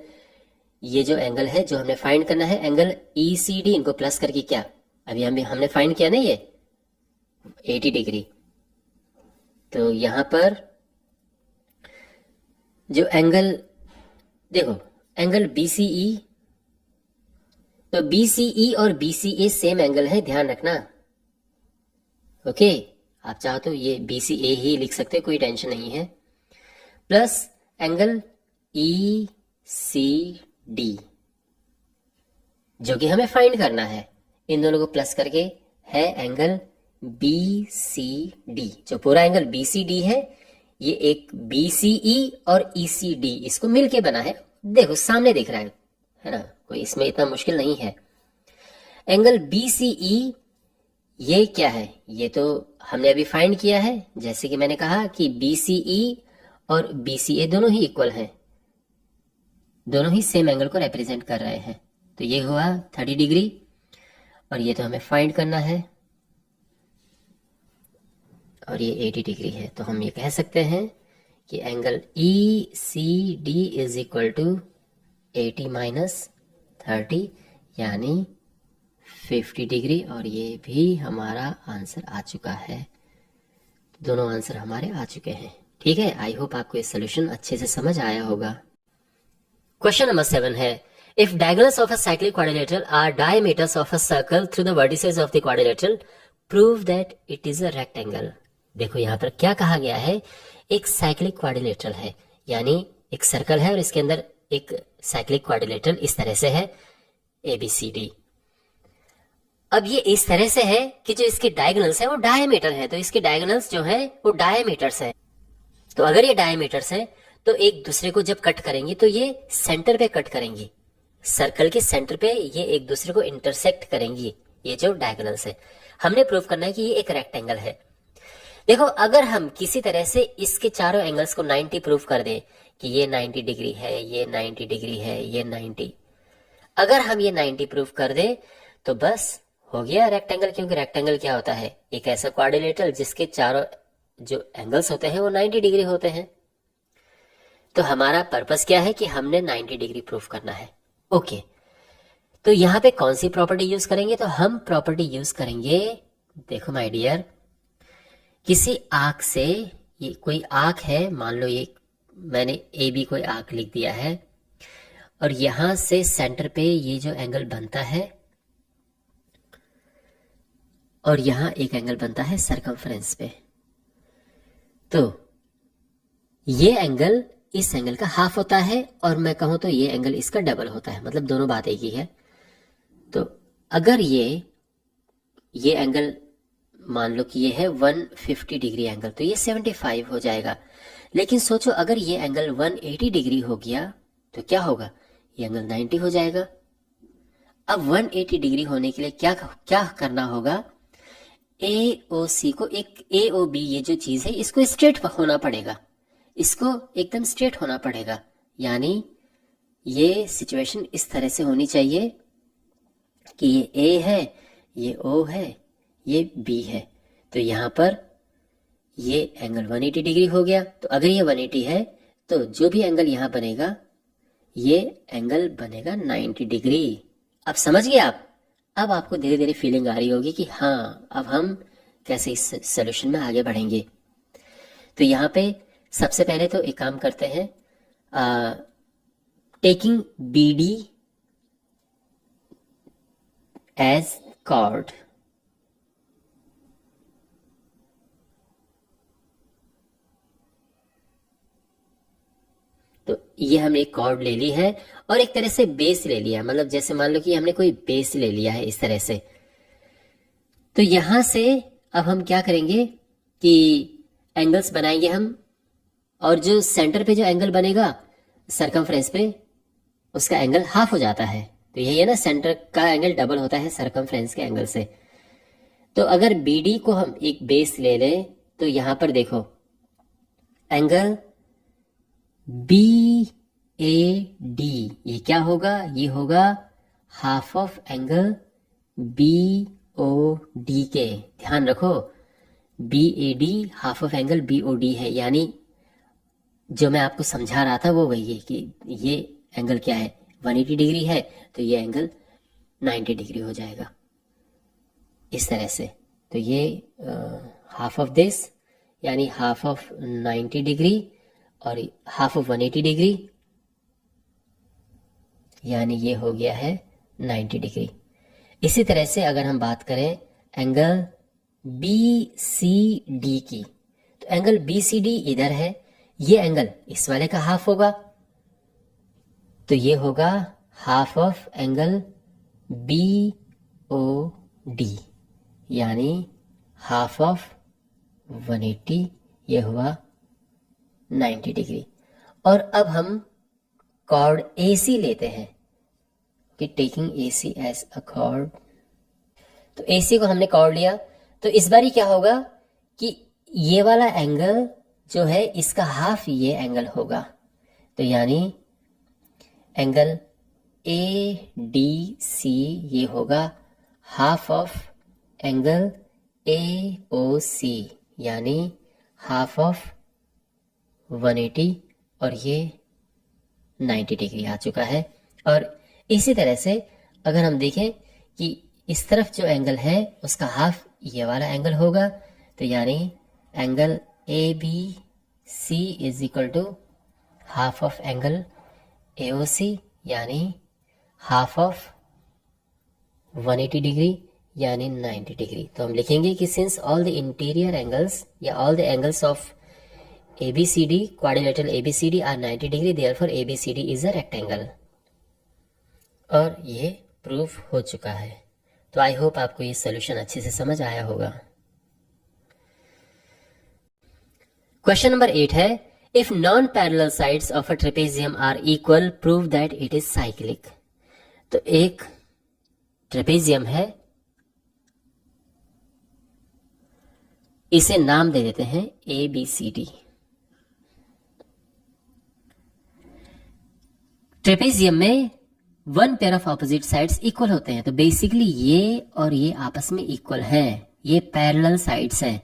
ये जो एंगल है जो हमने फाइंड करना है एंगल ई सी डी, इनको प्लस करके क्या अभी हमने फाइंड किया ना ये 80 डिग्री। तो यहां पर जो एंगल देखो एंगल BCE, तो BCE और BCA सेम एंगल है, ध्यान रखना। ओके, आप चाहो तो ये BCA ही लिख सकते, कोई टेंशन नहीं है। प्लस एंगल ECD जो कि हमें फाइंड करना है, इन दोनों को प्लस करके है एंगल BCD। जो पूरा एंगल BCD है ये एक BCE और ECD इसको मिलके बना है। देखो सामने दिख रहा है ना, कोई इसमें इतना मुश्किल नहीं है। एंगल BCE ये क्या है, ये तो हमने अभी फाइंड किया है। जैसे कि मैंने कहा कि BCE और BCA दोनों ही इक्वल हैं, दोनों ही सेम एंगल को रिप्रेजेंट कर रहे हैं। तो ये हुआ 30 डिग्री और ये तो हमें फाइंड करना है, और ये 80 डिग्री है। तो हम ये कह सकते हैं कि angle ECD is equal to 80 minus 30 यानी 50 डिग्री, और ये भी हमारा आंसर आ चुका है। दोनों आंसर हमारे आ चुके हैं। ठीक है, आई होप आपको ये सोल्यूशन अच्छे से समझ आया होगा। क्वेश्चन नंबर 7 है, if diagonals of a cyclic quadrilateral are diameters of a circle through the vertices of the quadrilateral, prove that it is a rectangle. देखो यहाँ पर क्या कहा गया है, एक साइक्लिक क्वाड्रिलेटरल है, यानी एक सर्कल है और इसके अंदर एक साइक्लिक क्वाड्रिलेटरल इस तरह से है ABCD। अब ये इस तरह से है कि जो इसके डायगोनल्स है वो डायमीटर है, तो इसके डायगोनल्स जो है वो डायमीटर्स है। तो अगर ये डायमीटर्स है तो एक दूसरे को जब कट करेंगे तो ये सेंटर पे कट करेंगी, सर्कल के सेंटर पे ये एक दूसरे को इंटरसेक्ट करेंगी, ये जो डायगोनल्स है। हमने प्रूव करना है कि ये एक रेक्टेंगल है। देखो अगर हम किसी तरह से इसके चारों एंगल्स को 90 प्रूव कर दें कि ये 90 डिग्री है, ये 90 डिग्री है, ये 90, अगर हम ये 90 प्रूव कर दें तो बस हो गया रेक्टेंगल। क्योंकि रेक्टेंगल क्या होता है, एक ऐसा क्वाड्रिलेटरल जिसके चारों जो एंगल्स होते हैं वो 90 डिग्री होते हैं। तो हमारा पर्पस क्या है कि हमने 90 डिग्री प्रूफ करना है। ओके, तो यहां पे कौन सी प्रॉपर्टी यूज करेंगे, तो हम प्रॉपर्टी यूज करेंगे, देखो माय डियर, किसी आर्क से, ये कोई आर्क है, मान लो ये मैंने AB कोई आर्क लिख दिया है, और यहां से सेंटर पे ये जो एंगल बनता है और यहां एक एंगल बनता है सरकमफ्रेंस पे, तो ये एंगल इस एंगल का हाफ होता है और मैं कहूं तो ये एंगल इसका डबल होता है, मतलब दोनों बात एक ही है। तो अगर ये एंगल मान लो कि ये है 150 डिग्री एंगल, तो ये 75 हो जाएगा। लेकिन सोचो अगर ये एंगल 180 डिग्री हो गया तो क्या होगा, ये एंगल 90 हो जाएगा। अब 180 डिग्री होने के लिए क्या करना होगा, AOC को एक AOB ये जो चीज है इसको स्ट्रेट होना पड़ेगा, इसको एकदम स्ट्रेट होना पड़ेगा। यानी ये सिचुएशन इस तरह से होनी चाहिए कि ये A है, ये O है, ये B है। तो यहां पर ये एंगल 180 डिग्री हो गया। तो अगर ये 180 है तो जो भी एंगल यहां बनेगा ये एंगल बनेगा 90 डिग्री। अब समझ गए आप? अब आपको धीरे धीरे फीलिंग आ रही होगी कि हाँ अब हम कैसे इस सॉल्यूशन में आगे बढ़ेंगे। तो यहाँ पे सबसे पहले तो एक काम करते हैं, टेकिंग BD एज कॉर्ड। तो ये हमने एक कॉर्ड ले ली है और एक तरह से बेस ले लिया, मतलब जैसे मान लो कि हमने कोई बेस ले लिया है इस तरह से। तो यहां से अब हम क्या करेंगे कि एंगल्स बनाएंगे हम, और जो सेंटर पे जो एंगल बनेगा सरकमफ्रेंस पे उसका एंगल हाफ हो जाता है। तो यही है ना, सेंटर का एंगल डबल होता है सरकमफ्रेंस के एंगल से। तो अगर BD को हम एक बेस ले लें तो यहां पर देखो एंगल BAD ये क्या होगा, ये होगा हाफ ऑफ एंगल BOD के। ध्यान रखो BAD half of angle BOD है, यानी जो मैं आपको समझा रहा था वो वही है कि ये एंगल क्या है 180 डिग्री है तो ये एंगल 90 डिग्री हो जाएगा इस तरह से। तो ये हाफ ऑफ दिस यानी हाफ ऑफ 90 डिग्री और हाफ ऑफ 180 डिग्री यानी ये हो गया है 90 डिग्री। इसी तरह से अगर हम बात करें एंगल BCD की, तो एंगल BCD इधर है, ये एंगल इस वाले का हाफ होगा, तो ये होगा हाफ ऑफ एंगल BOD यानी हाफ ऑफ 180, ये हुआ 90 डिग्री। और अब हम कॉर्ड AC लेते हैं कि taking AC as a chord. तो AC को हमने कॉर्ड लिया, तो इस बारी क्या होगा कि ये वाला एंगल जो है इसका हाफ ये एंगल होगा। तो यानी एंगल ADC ये होगा हाफ ऑफ एंगल AOC यानी हाफ ऑफ 180 और ये 90 डिग्री आ चुका है। और इसी तरह से अगर हम देखें कि इस तरफ जो एंगल है उसका हाफ ये वाला एंगल होगा, तो यानी angle ABC is equal to half of angle AOC यानी हाफ ऑफ 180 डिग्री यानी 90 डिग्री। तो हम लिखेंगे कि since all the interior angles या all the angles of ABCD quadrilateral ABCD are 90 degree, therefore ABCD is a rectangle. और ये प्रूफ हो चुका है। तो आई होप आपको ये सोल्यूशन अच्छे से समझ आया होगा। क्वेश्चन नंबर 8 है, if non parallel sides of a trapezium are equal prove that it is cyclic. तो एक ट्रेपेजियम है, इसे नाम दे देते हैं ABCD। ट्रेपेजियम में one pair of opposite sides equal होते हैं, तो बेसिकली ये और ये आपस में इक्वल हैं, ये पैरेलल साइड्स हैं।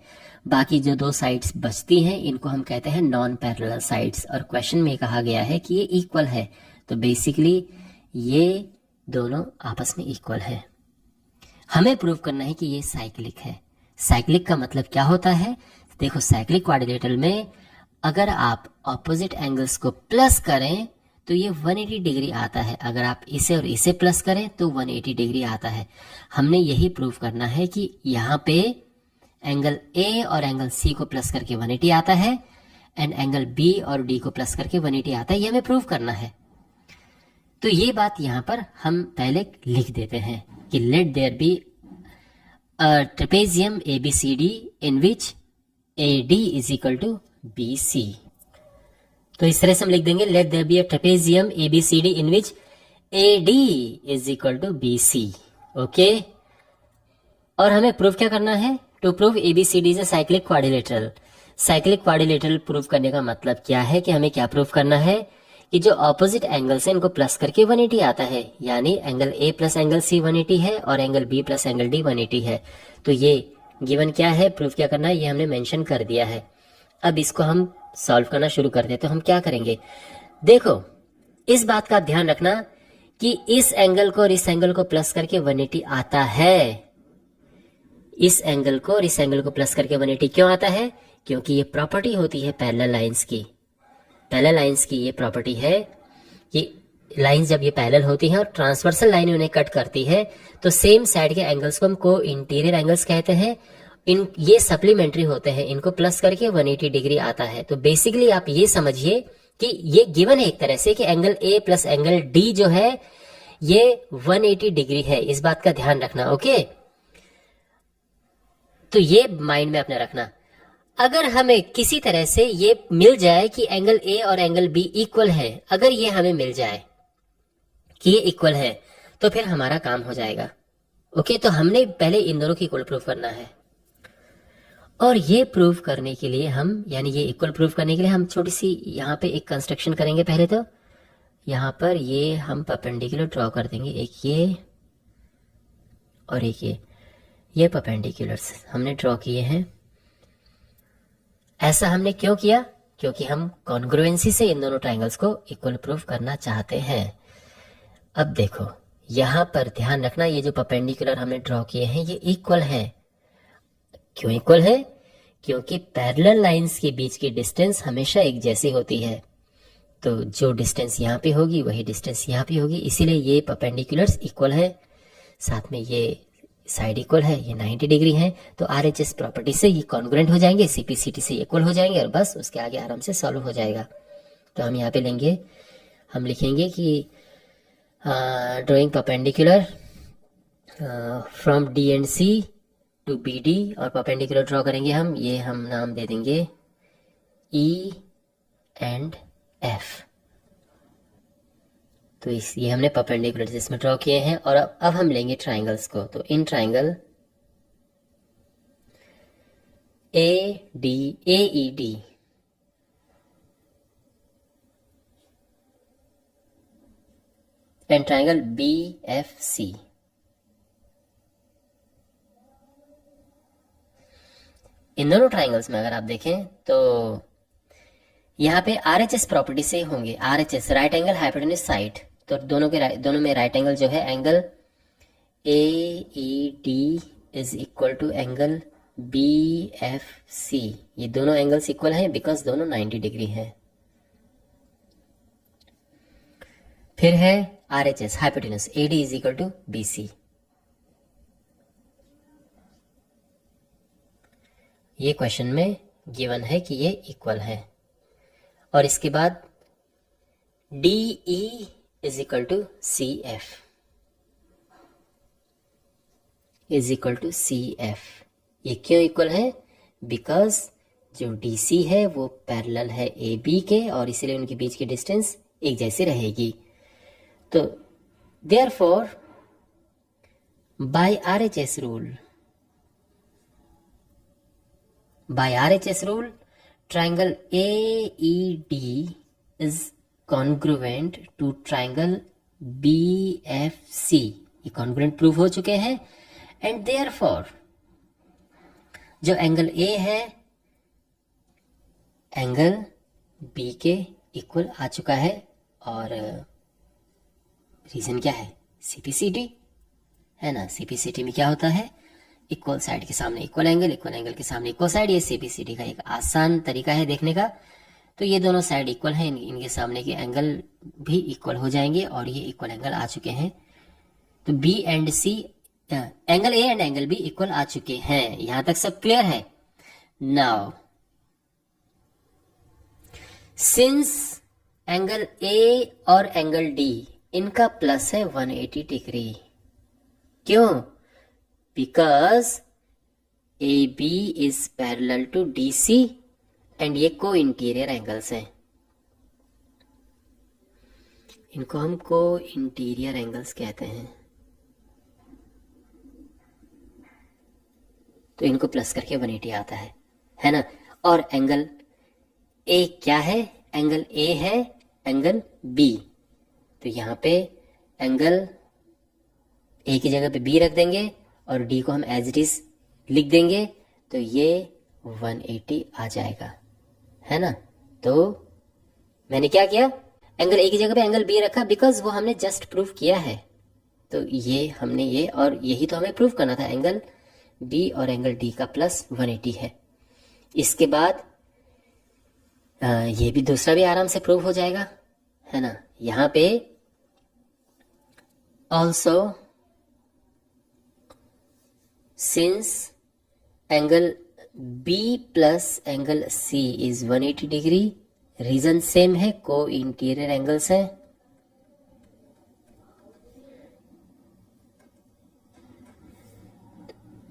बाकी जो दो साइड्स बचती हैं इनको हम कहते हैं नॉन पैरेलल साइड्स, और क्वेश्चन में कहा गया है कि ये इक्वल है, तो बेसिकली ये दोनों आपस में इक्वल है। हमें प्रूव करना है कि ये साइक्लिक है। साइक्लिक का मतलब क्या होता है, देखो साइक्लिक क्वाड्रिलेटरल में अगर आप ऑपोजिट एंगल्स को प्लस करें तो ये 180 डिग्री आता है। अगर आप इसे और इसे प्लस करें तो 180 डिग्री आता है। हमने यही प्रूव करना है कि यहाँ पे एंगल ए और एंगल सी को प्लस करके 180 आता है एंड एंगल बी और डी को प्लस करके 180 आता है। ये हमें प्रूव करना है। तो ये बात यहाँ पर हम पहले लिख देते हैं कि let there be a trapezium ABCD in which AD is equal to BC। तो इस तरह से हम लिख देंगे let there be a trapezium ABCD in which AD is equal to BC। Okay, और हमें प्रूफ क्या करना है? To prove ABCD is a cyclic quadrilateral। Cyclic quadrilateral proof करने का मतलब क्या है कि हमें क्या प्रूफ करना है कि जो ऑपोजिट एंगल्स है इनको प्लस करके 180 आता है, यानी angle A plus angle C 180 है और angle B plus angle D 180 है। तो ये गिवन क्या है, प्रूफ क्या करना है, ये हमने मेंशन कर दिया है। अब इसको हम सॉल्व करना शुरू कर दें। तो हम क्या करेंगे, देखो इस बात का ध्यान रखना कि इस एंगल को और इस एंगल को प्लस करके 180 आता है। इस एंगल को और इस एंगल को प्लस करके 180 क्यों आता है? क्योंकि ये प्रॉपर्टी होती है पैरेलल लाइंस की। पैरेलल लाइंस की ये प्रॉपर्टी है कि लाइंस जब ये पैरेलल होती हैं और ट्रांसवर्सल लाइन उन्हें कट करती है तो सेम साइड के एंगल्स को हम को इंटीरियर एंगल्स कहते हैं। इन ये सप्लीमेंट्री होते हैं, इनको प्लस करके 180 डिग्री आता है। तो बेसिकली आप ये समझिए कि ये गिवन है एक तरह से कि angle A plus angle D जो है ये 180 डिग्री है। इस बात का ध्यान रखना। ओके, तो ये माइंड में अपने रखना। अगर हमें किसी तरह से ये मिल जाए कि एंगल ए और एंगल बी इक्वल है, अगर ये हमें मिल जाए कि ये इक्वल है तो फिर हमारा काम हो जाएगा। ओके, तो हमने पहले इन दोनों की इक्वल प्रूफ करना है और ये प्रूफ करने के लिए हम, यानी ये इक्वल प्रूफ करने के लिए हम छोटी सी यहाँ पे एक कंस्ट्रक्शन करेंगे। पहले तो यहाँ पर ये हम परपेंडिकुलर ड्रॉ कर देंगे, एक ये और एक ये परपेंडिकुलर्स हमने ड्रॉ किए हैं। ऐसा हमने क्यों किया? क्योंकि हम कॉन्ग्रुएंसी से इन दोनों ट्राइंगल्स को इक्वल प्रूफ करना चाहते हैं। अब देखो यहां पर ध्यान रखना, ये जो परपेंडिकुलर हमने ड्रॉ किए हैं ये इक्वल है। क्यों इक्वल है? क्योंकि पैरेलल लाइंस के बीच की डिस्टेंस हमेशा एक जैसी होती है। तो जो डिस्टेंस यहाँ पे होगी वही डिस्टेंस यहाँ पे होगी, इसीलिए ये परपेंडिकुलर्स इक्वल है। साथ में ये साइड इक्वल है, ये 90 डिग्री है। तो RHS प्रॉपर्टी से ये कॉन्ग्रुएंट हो जाएंगे, CPCT से इक्वल हो जाएंगे और बस उसके आगे आराम से सॉल्व हो जाएगा। तो हम यहाँ पे लेंगे, हम लिखेंगे कि drawing perpendicular from D and C to BD, और परपेंडिकुलर ड्रॉ करेंगे हम, ये हम नाम दे देंगे E एंड F। तो ये हमने परपेंडिकुलर इसमें ड्रॉ किए हैं। और अब हम लेंगे ट्राइंगल्स को। तो in triangle AED and triangle BFC, इन दोनों ट्राइंगल्स में अगर आप देखें तो यहाँ पे RHS प्रॉपर्टी से होंगे। RHS right angle hypotenuse side, तो दोनों में राइट एंगल जो है angle AED is equal to angle BFC। ये दोनों एंगल्स इक्वल हैं बिकॉज दोनों 90 डिग्री हैं। फिर है RHS hypotenuse AD is equal to BC। ये क्वेश्चन में गिवन है कि ये इक्वल है। और इसके बाद DE is equal to CF is equal to CF। ये क्यों इक्वल है? बिकॉज जो DC है वो पैरेलल है AB के और इसीलिए उनके बीच की डिस्टेंस एक जैसी रहेगी। तो therefore by RHS rule triangle AED is congruent to triangle BFC। ये congruent प्रूफ हो चुके हैं एंड therefore जो एंगल A है एंगल B के इक्वल आ चुका है। और रीजन क्या है? CPCT है ना। CPCT में क्या होता है? इक्वल साइड के सामने इक्वल एंगल के सामने इक्वल साइड। ये CPCT का एक आसान तरीका है देखने का। तो ये दोनों साइड इक्वल हैं, इनके सामने के एंगल भी इक्वल हो जाएंगे और ये इक्वल एंगल आ चुके हैं। तो B and C, angle A and angle B equal आ चुके हैं। यहां तक सब क्लियर है? नाउ सिंस एंगल ए और एंगल डी इनका प्लस है 180 डिग्री। क्यों? Because A B is parallel to D C and ये को इंटीरियर एंगल्स हैं। इनको हम को इंटीरियर एंगल्स कहते हैं। तो इनको प्लस करके 180 आता है ना। और एंगल ए क्या है? एंगल ए है एंगल बी। तो यहां पे एंगल ए की जगह पे बी रख देंगे और डी को हम एज इट इज लिख देंगे, तो ये 180 आ जाएगा, है ना। तो मैंने क्या किया, एंगल ए की जगह पे एंगल बी रखा बिकॉज वो हमने जस्ट प्रूव किया है। तो ये हमने ये, और यही तो हमें प्रूव करना था, एंगल बी और एंगल डी का प्लस 180 है। इसके बाद ये भी दूसरा भी आराम से प्रूव हो जाएगा, है ना। यहां पे also since angle B plus angle C is 180 degree, reason same है, को इंटीरियर एंगल्स है।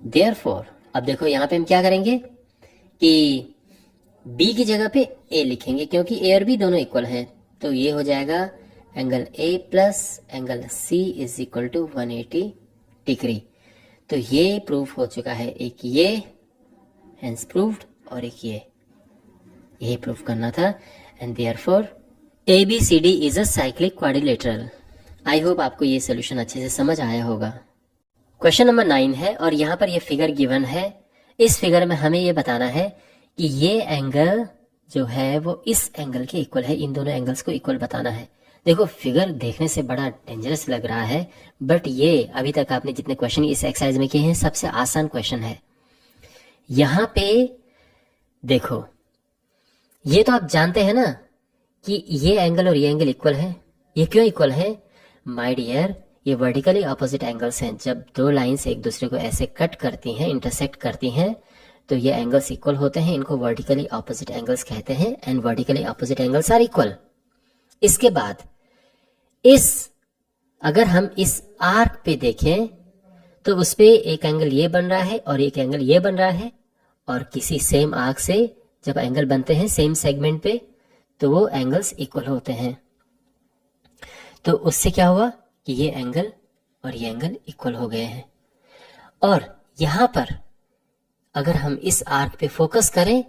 देयरफॉर अब देखो यहां पे हम क्या करेंगे कि बी की जगह पे ए लिखेंगे, क्योंकि ए और बी दोनों इक्वल हैं। तो ये हो जाएगा angle A plus angle C is equal to 180 degree. तो ये प्रूफ हो चुका है, एक ये हेंस प्रूव्ड और एक ये प्रूफ करना था। And therefore ABCD is a cyclic quadrilateral. I hope आपको ये सोल्यूशन अच्छे से समझ आया होगा। क्वेश्चन नंबर 9 है और यहाँ पर ये फिगर गिवन है। इस फिगर में हमें ये बताना है कि ये एंगल जो है वो इस एंगल के इक्वल है, इन दोनों एंगल्स को इक्वल बताना है। देखो फिगर देखने से बड़ा डेंजरस लग रहा है, बट ये अभी तक आपने जितने क्वेश्चन इस एक्सरसाइज में किए हैं सबसे आसान क्वेश्चन है। यहां पे देखो, ये तो आप जानते हैं ना कि ये एंगल और ये एंगल इक्वल है। ये क्यों इक्वल है? माय डियर, ये वर्टिकली ऑपोजिट एंगल्स हैं। जब दो लाइंस एक दूसरे को ऐसे कट करती हैं, इंटरसेक्ट करती हैं, तो ये एंगल्स इक्वल होते हैं। इनको वर्टिकली ऑपोजिट एंगल्स कहते हैं and vertically opposite angles are equal. इसके बाद अगर हम इस आर्क पे देखें तो उस पे एक एंगल ये बन रहा है और एक एंगल ये बन रहा है, और किसी सेम आर्क से जब एंगल बनते हैं सेम सेगमेंट पे तो वो एंगल्स इक्वल होते हैं। तो उससे क्या हुआ कि ये एंगल और ये एंगल इक्वल हो गए हैं। और यहां पर अगर हम इस आर्क पे फोकस करें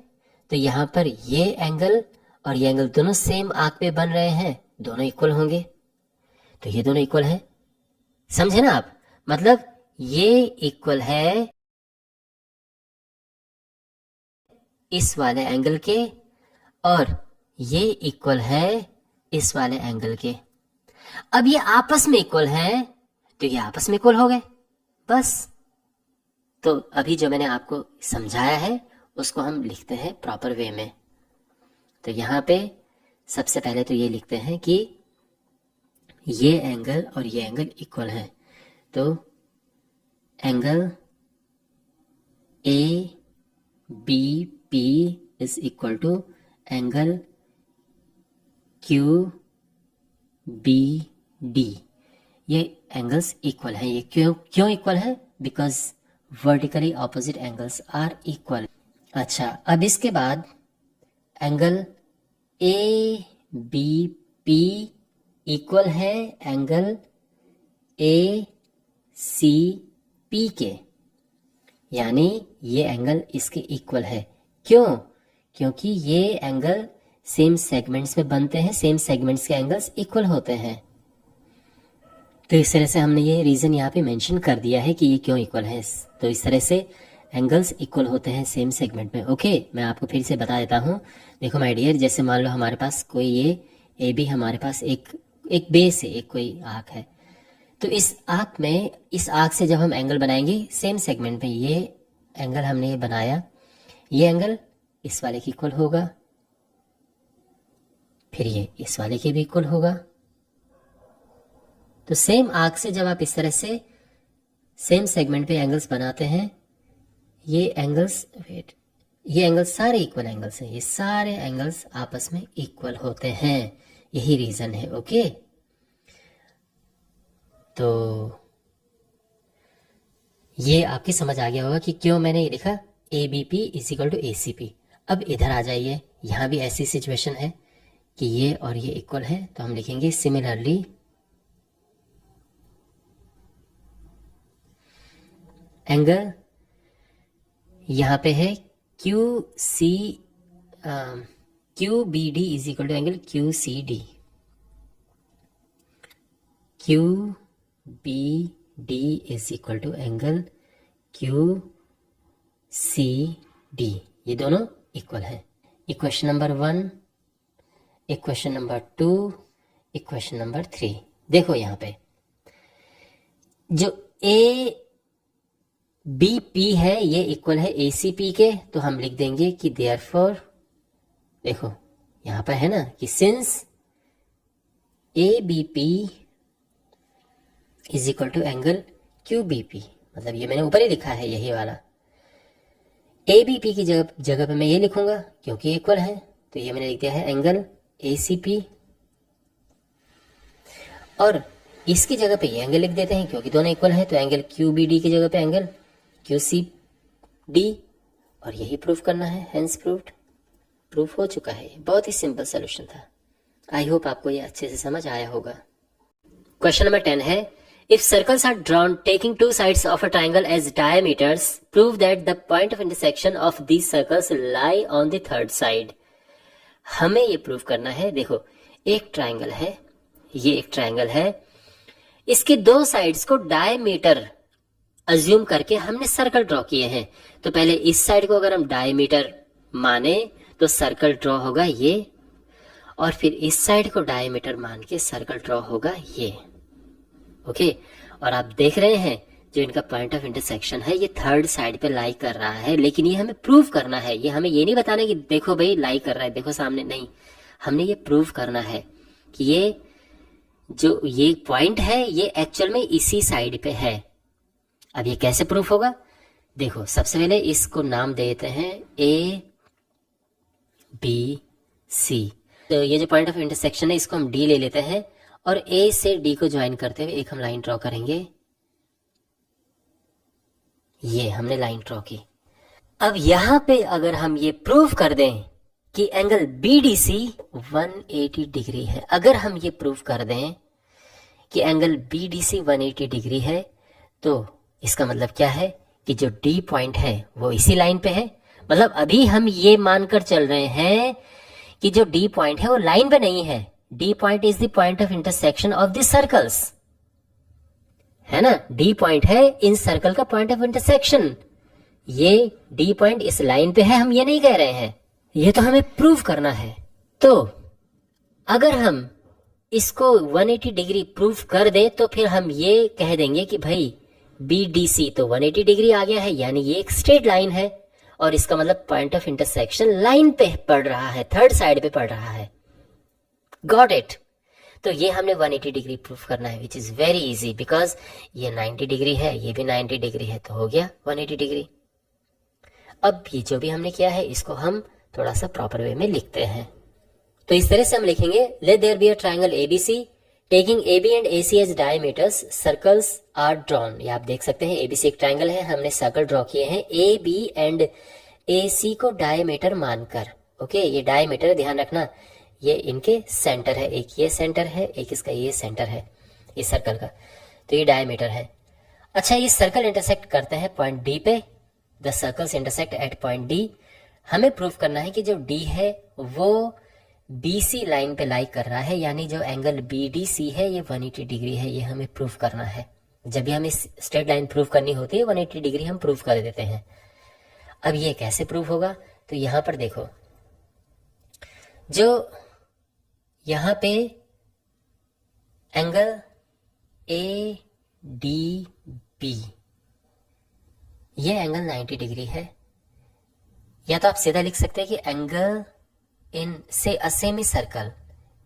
तो यहां पर ये एंगल और ये एंगल दोनों सेम आर्क पे बन रहे हैं, दोनों इक्वल होंगे। तो ये दोनों इक्वल हैं, समझे ना आप? मतलब ये इक्वल है इस वाले एंगल के और ये इक्वल है इस वाले एंगल के। अब ये आपस में इक्वल है तो ये आपस में इक्वल हो गए, बस। तो अभी जो मैंने आपको समझाया है उसको हम लिखते हैं प्रॉपर वे में। तो यहां पे सबसे पहले तो ये लिखते हैं कि ये एंगल और ये एंगल इक्वल है। तो angle ABP is equal to angle QBD। ये एंगल्स इक्वल है। ये क्यों इक्वल है? Because vertically opposite angles are equal. अच्छा, अब इसके बाद एंगल ABP इक्वल है एंगल ACP के, यानी ये एंगल इसके इक्वल है। क्यों? क्योंकि ये एंगल सेम सेगमेंट्स में बनते हैं, सेम सेगमेंट्स के एंगल्स इक्वल होते हैं। तो इस तरह से हमने ये रीजन यहाँ पे मेंशन कर दिया है कि ये क्यों इक्वल है। तो इस तरह से एंगल्स इक्वल होते हैं सेम सेगमेंट में। ओके, मैं आपको फिर से बता देता हूँ। देखो माय डियर, जैसे मान लो हमारे पास कोई ये AB हमारे पास एक बेस है, एक कोई आर्क है। तो इस आर्क में, इस आर्क से जब हम एंगल बनाएंगे सेम सेगमेंट में, ये एंगल हमने ये बनाया, ये एंगल इस वाले की इक्वल होगा, फिर ये इस वाले के भी इक्वल होगा। तो सेम आर्क से जब आप इस तरह से सेम सेगमेंट पे एंगल्स बनाते हैं, ये एंगल्स सारे इक्वल एंगल्स हैं, ये सारे एंगल्स आपस में इक्वल होते हैं, यही रीजन है। ओके, तो ये आपकी समझ आ गया होगा कि क्यों मैंने ये लिखा ABP is equal to ACP। अब इधर आ जाइए, यहां भी ऐसी सिचुएशन है कि ये और ये इक्वल है, तो हम लिखेंगे सिमिलरली एंगल यहां पे है QBD is equal to angle QCD। QBD is equal to angle QCD, ये दोनों इक्वल है। Equation number 1, equation number 2, equation number 3। देखो यहां पे जो ABP है ये इक्वल है ACP के, तो हम लिख देंगे कि देयरफॉर, देखो यहां पर है ना कि since ABP is equal to angle QBP, मतलब ये मैंने ऊपर ही लिखा है यही वाला। ABP की जगह पे मैं ये लिखूंगा क्योंकि इक्वल है, तो ये मैंने लिख दिया है एंगल ACP, और इसकी जगह पे ये एंगल लिख देते हैं क्योंकि दोनों इक्वल है, तो एंगल QBD की जगह पे एंगल QCD, और यही प्रूफ करना है। हेंस प्रूफ्ड, प्रूफ हो चुका है। बहुत ही सिंपल सोल्यूशन था। आई होप आपको ये अच्छे से समझ आया होगा। क्वेश्चन नंबर 10 है, if circles are drawn taking two sides of a triangle as diameters, prove that the point of intersection of these circles lie on the third side। हमें ये प्रूव करना है। देखो एक ट्रायंगल है, ये एक ट्रायंगल है, इसके दो साइड्स को डायमीटर अज्यूम करके हमने सर्कल ड्रॉ किए हैं। तो पहले इस साइड को अगर हम डायमीटर माने तो सर्कल ड्रॉ होगा ये, और फिर इस साइड को डायमीटर मान के सर्कल ड्रॉ होगा ये। ओके, और आप देख रहे हैं जो इनका पॉइंट ऑफ इंटरसेक्शन है ये थर्ड साइड पे लाई कर रहा है, लेकिन ये हमें प्रूव करना है। ये हमें ये नहीं बताना कि देखो भाई लाई कर रहा है, देखो सामने, नहीं, हमने ये प्रूव करना है कि ये जो ये पॉइंट है ये एक्चुअल में इसी साइड पे है। अब ये कैसे प्रूफ होगा? देखो सबसे पहले इसको नाम देते हैं ABC। तो ये जो पॉइंट ऑफ इंटरसेक्शन है इसको हम D ले लेते हैं, और A से D को ज्वाइन करते हुए एक हम लाइन ड्रॉ करेंगे। ये हमने लाइन ड्रॉ की। अब यहां पे अगर हम ये प्रूव कर दें कि एंगल BDC 180 डिग्री है, अगर हम ये प्रूव कर दें कि एंगल BDC 180 डिग्री है, तो इसका मतलब क्या है कि जो D पॉइंट है वो इसी लाइन पे है। मतलब अभी हम ये मानकर चल रहे हैं कि जो D पॉइंट है वो लाइन पे नहीं है। D point is the point of intersection of the circles, है ना। D पॉइंट है इन सर्कल का पॉइंट ऑफ इंटरसेक्शन। ये D पॉइंट इस लाइन पे है, हम ये नहीं कह रहे हैं, ये तो हमें प्रूव करना है। तो अगर हम इसको 180 डिग्री प्रूव कर दे तो फिर हम ये कह देंगे कि भाई BDC तो 180 डिग्री आ गया है, यानी ये एक स्ट्रेट लाइन है, और इसका मतलब पॉइंट ऑफ इंटरसेक्शन लाइन पे पड़ रहा है, थर्ड साइड पे पड़ रहा है। Got it. तो ये हमने 180 डिग्री प्रूफ करना है, which is very easy, because ये 90 डिग्री है, ये भी 90 डिग्री है, तो हो गया 180 डिग्री। अब ये जो भी हमने किया है इसको हम थोड़ा सा प्रॉपर वे में लिखते हैं। तो इस तरह से हम लिखेंगे, let there be a triangle ABC taking AB and AC as diameters, circles are drawn. ये आप देख सकते हैं ABC एक ट्रायंगल है, हमने सर्कल ड्रॉ किए हैं AB एंड AC को डायमीटर मानकर। ओके, ये डायमीटर ध्यान रखना, ये इनके सेंटर है, एक ये सेंटर है, एक इसका ये सेंटर है इस सर्कल का, तो ये डायमीटर है। अच्छा, ये सर्कल इंटरसेक्ट करते हैं पॉइंट D पे, the circles intersect at point D। हमें प्रूफ करना है कि जो D है वो BC लाइन पे लाई कर रहा है, यानी जो एंगल BDC है ये 180 डिग्री है, ये हमें प्रूफ करना है। जब भी हमें स्ट्रेट लाइन प्रूफ करनी होती है 180 डिग्री हम प्रूफ कर देते हैं। अब ये कैसे प्रूफ होगा? तो यहां पर देखो, जो यहां पे एंगल ADB, ये एंगल 90 डिग्री है, या तो आप सीधा लिख सकते हैं कि एंगल इन से a semi circle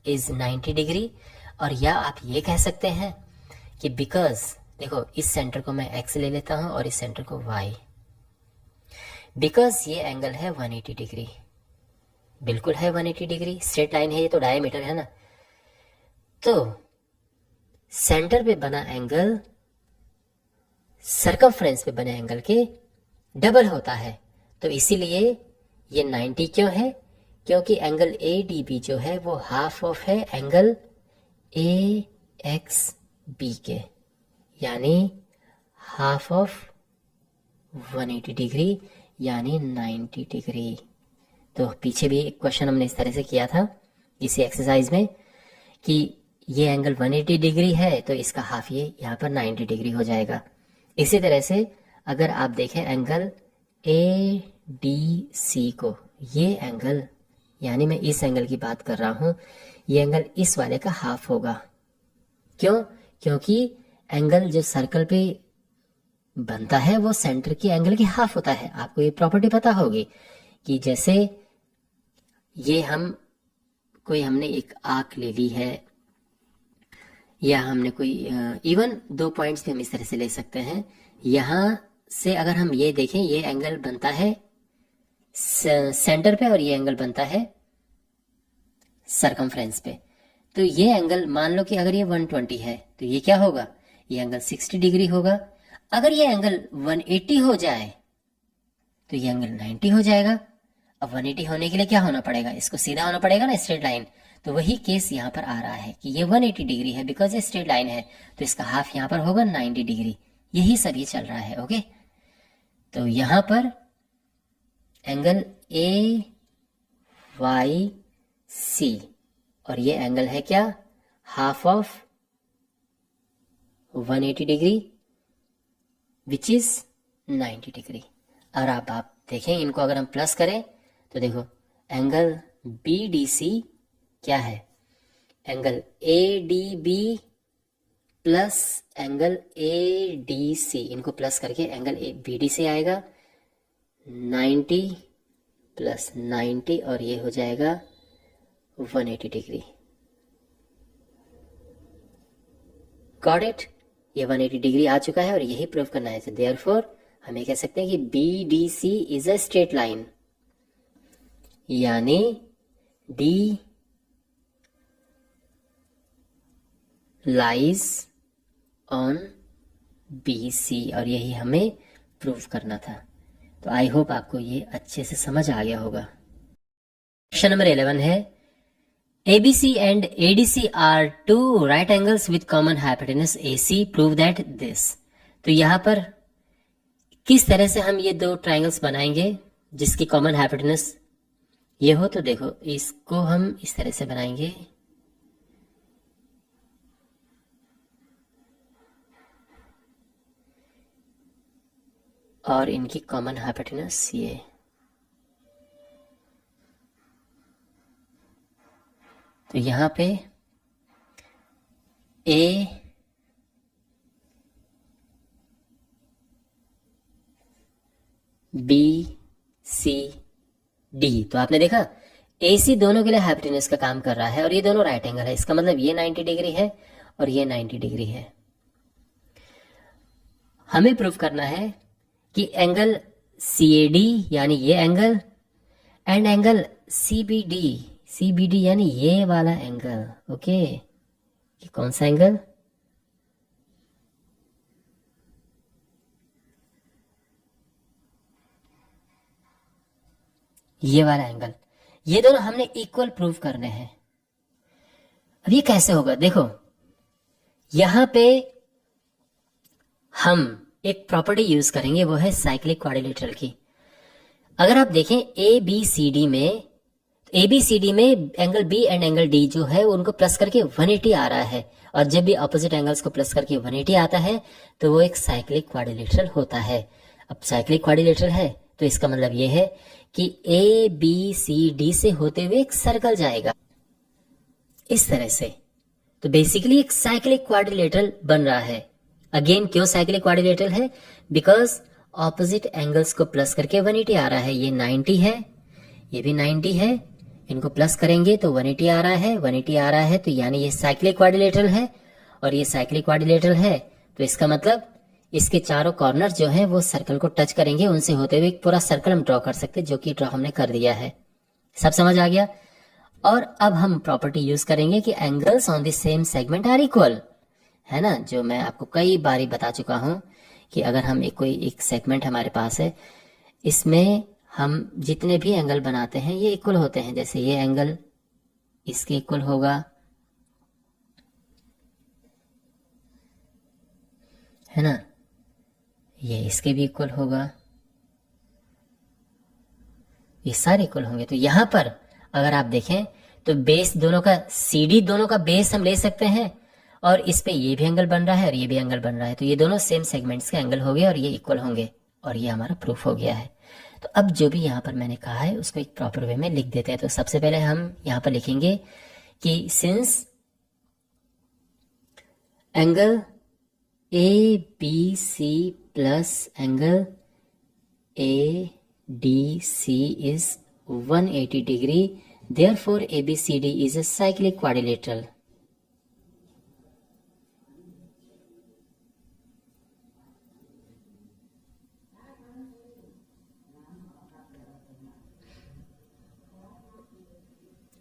is 90 degree, और या आप ये कह सकते हैं कि बिकॉज देखो इस सेंटर को मैं x ले लेता हूं और इस सेंटर को y, बिकॉज ये एंगल है 180 डिग्री, बिल्कुल है 180 डिग्री, स्ट्रेट लाइन है, ये तो डायमीटर है ना, तो सेंटर पे बना एंगल सर्कमफ्रेंस पे बने एंगल के डबल होता है। तो इसीलिए ये 90 क्यों है, क्योंकि एंगल ADB जो है वो हाफ ऑफ है एंगल AXB के, यानी हाफ ऑफ 180 डिग्री यानी 90 डिग्री। तो पीछे भी एक क्वेश्चन हमने इस तरह से किया था इसी एक्सरसाइज में कि ये एंगल 180 डिग्री है तो इसका हाफ ये यहाँ पर 90 डिग्री हो जाएगा। इसी तरह से अगर आप देखें एंगल ADC को, ये एंगल यानी मैं इस एंगल की बात कर रहा हूं, ये एंगल इस वाले का हाफ होगा। क्यों? क्योंकि एंगल जो सर्कल पे बनता है वो सेंटर की एंगल की हाफ होता है। आपको ये प्रॉपर्टी पता होगी कि जैसे ये हमने एक आर्क ले ली है, या हमने कोई इवन 2 पॉइंट्स भी हम इस तरह से ले सकते हैं। यहां से अगर हम ये देखें, ये एंगल बनता है सेंटर पे और ये एंगल बनता है सरकमफ्रेंस पे। तो ये एंगल मान लो कि अगर ये 120 है तो ये क्या होगा, ये एंगल 60 डिग्री होगा। अगर ये एंगल 180 हो जाए तो ये एंगल 90 हो जाएगा। अब 180 होने के लिए क्या होना पड़ेगा, इसको सीधा होना पड़ेगा ना, स्ट्रेट लाइन। तो वही केस यहाँ पर आ रहा है कि ये 180 डिग्री है बिकॉज ये स्ट्रेट लाइन है, तो इसका हाफ यहाँ पर होगा 90 डिग्री। यही सभी चल रहा है। ओके, तो यहाँ पर एंगल AYC और ये एंगल है क्या, half of 180 degree which is 90 degree. और आप देखें इनको अगर हम प्लस करें तो देखो एंगल BDC क्या है, angle ADB plus angle ADC, इनको प्लस करके एंगल BDC आएगा 90 प्लस 90 और ये हो जाएगा 180 डिग्री। गॉट इट, ये 180 डिग्री आ चुका है और यही प्रूव करना है। देयरफॉर हम ये कह सकते हैं कि BDC is a straight line, यानी D लाइज ऑन BC, और यही हमें प्रूव करना था। तो आई होप आपको ये अच्छे से समझ आ गया होगा। क्वेश्चन नंबर 11 है ABC and ADC are two right angles with common hypotenuse AC, prove that this। तो यहाँ पर किस तरह से हम ये दो ट्राइंगल्स बनाएंगे जिसकी कॉमन हाइपोटेनस ये हो। तो देखो इसको हम इस तरह से बनाएंगे, और इनकी कॉमन हाइपोटेनस ये। तो यहां पे A B C D, तो आपने देखा AC दोनों के लिए हाइपोटेनस का काम कर रहा है और ये दोनों राइट एंगल है। इसका मतलब ये 90 डिग्री है और ये 90 डिग्री है। हमें प्रूफ करना है कि एंगल CAD यानी ये एंगल एंड एंगल CBD यानी ये वाला एंगल। ओके, कि कौन सा एंगल, ये वाला एंगल, ये दोनों हमने इक्वल प्रूव करने हैं। अब ये कैसे होगा, देखो यहां पे हम एक प्रॉपर्टी यूज करेंगे, वो है साइक्लिक क्वाड्रिलेटरल की। अगर आप देखें ABCD में angle B and angle D जो है उनको प्लस करके 180 आ रहा है, और जब भी अपोजिट एंगल्स को प्लस करके 180 आता है तो वो एक साइक्लिक क्वाड्रिलेटरल होता है। अब साइक्लिक क्वाड्रिलेटरल है तो इसका मतलब ये है कि ABCD से होते हुए एक सर्कल जाएगा इस तरह से। तो बेसिकली एक साइक्लिक क्वाड्रिलेटरल बन रहा है। अगेन क्यों साइक्लिक क्वाड्रिलेटरल है, बिकॉज ऑपोजिट एंगल्स को प्लस करके 180 आ रहा है। ये 90 है, ये भी 90 है, इनको प्लस करेंगे तो 180 आ रहा है, 180 आ रहा है, तो यानी ये साइक्लिक क्वाड्रिलेटरल है और ये साइक्लिक क्वाड्रिलेटरल है। तो इसका मतलब इसके चारों कॉर्नर जो है वो सर्कल को टच करेंगे, उनसे होते हुए एक पूरा सर्कल हम ड्रॉ कर सकते हैं, जो कि ड्रॉ हमने कर दिया है। सब समझ आ गया। और अब हम प्रॉपर्टी यूज करेंगे कि angles on the same segment are equal, है ना, जो मैं आपको कई बारी बता चुका हूं कि अगर हम एक सेगमेंट हमारे पास है, इसमें हम जितने भी एंगल बनाते हैं ये इक्वल होते हैं। जैसे ये एंगल इसके इक्वल होगा, है ना, ये इसके भी इक्वल होगा, ये सारे इक्वल होंगे। तो यहां पर अगर आप देखें तो बेस दोनों का, CD दोनों का बेस हम ले सकते हैं, और इस पे ये भी एंगल बन रहा है और ये भी एंगल बन रहा है, तो ये दोनों सेम सेगमेंट्स के एंगल हो गए और ये इक्वल होंगे, और ये हमारा प्रूफ हो गया है। तो अब जो भी यहाँ पर मैंने कहा है उसको एक प्रॉपर वे में लिख देते हैं। तो सबसे पहले हम यहाँ पर लिखेंगे कि since angle ABC plus angle ADC is 180 degree, therefore ABCD is a cyclic quadrilateral.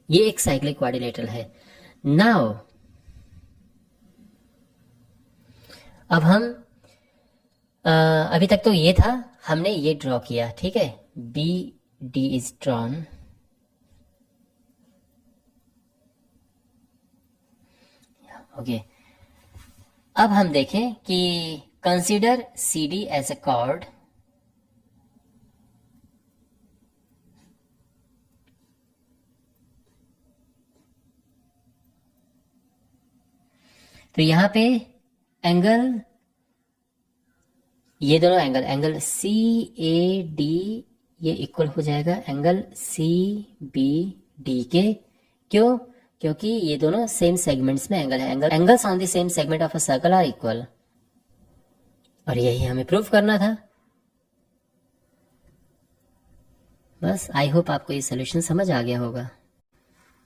ये एक साइक्लिक क्वाड्रिलेटरल है। नाउ अब हम अभी तक तो ये था, हमने ये ड्रॉ किया, ठीक है, BD इज ड्रॉन। ओके, अब हम देखें कि consider CD as a chord. तो यहां पे एंगल, ये दोनों एंगल CAD ये इक्वल हो जाएगा एंगल CBD के। क्यों? क्योंकि ये दोनों सेम सेगमेंट्स में एंगल है। Angles on the same segment of a circle are equal, और यही हमें प्रूव करना था। बस आई होप आपको ये सोल्यूशन समझ आ गया होगा।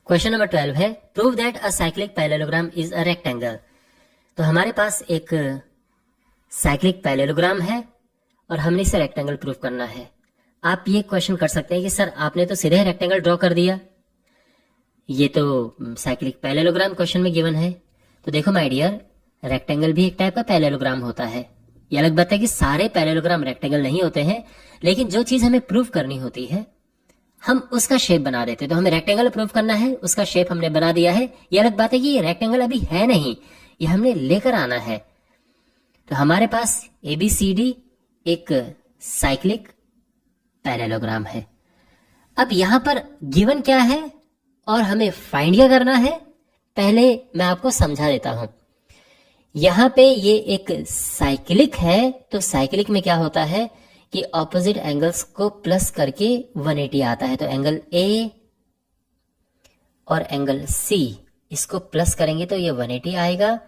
क्वेश्चन नंबर 12 है, prove that a cyclic parallelogram is a rectangle. तो हमारे पास एक साइक्लिक पैरेललोग्राम है और हमने इसे रेक्टेंगल प्रूव करना है। आप ये क्वेश्चन कर सकते हैं कि सर आपने तो सीधे रेक्टेंगल ड्रॉ कर दिया, ये तो साइक्लिक पैरेललोग्राम क्वेश्चन में गिवन है। तो देखो माय डियर, रेक्टेंगल भी एक टाइप का पैरेललोग्राम होता है। ये अलग बात है कि सारे पैरेललोग्राम रेक्टेंगल नहीं होते हैं, लेकिन जो चीज हमें प्रूव करनी होती है हम उसका शेप बना देते हैं। तो हमें रेक्टेंगल प्रूव करना है, उसका शेप हमने बना दिया है। ये अलग बात है कि ये रेक्टेंगल अभी है नहीं, ये हमने लेकर आना है। तो हमारे पास ABCD एक साइक्लिक पैरेललोग्राम है। अब यहां पर गिवन क्या है और हमें फाइंड क्या करना है, पहले मैं आपको समझा देता हूं। यहां पे ये एक साइक्लिक है, तो साइक्लिक में क्या होता है कि ऑपोजिट एंगल्स को प्लस करके 180 आता है। तो एंगल A और एंगल C इसको प्लस करेंगे तो ये 180 आएगा,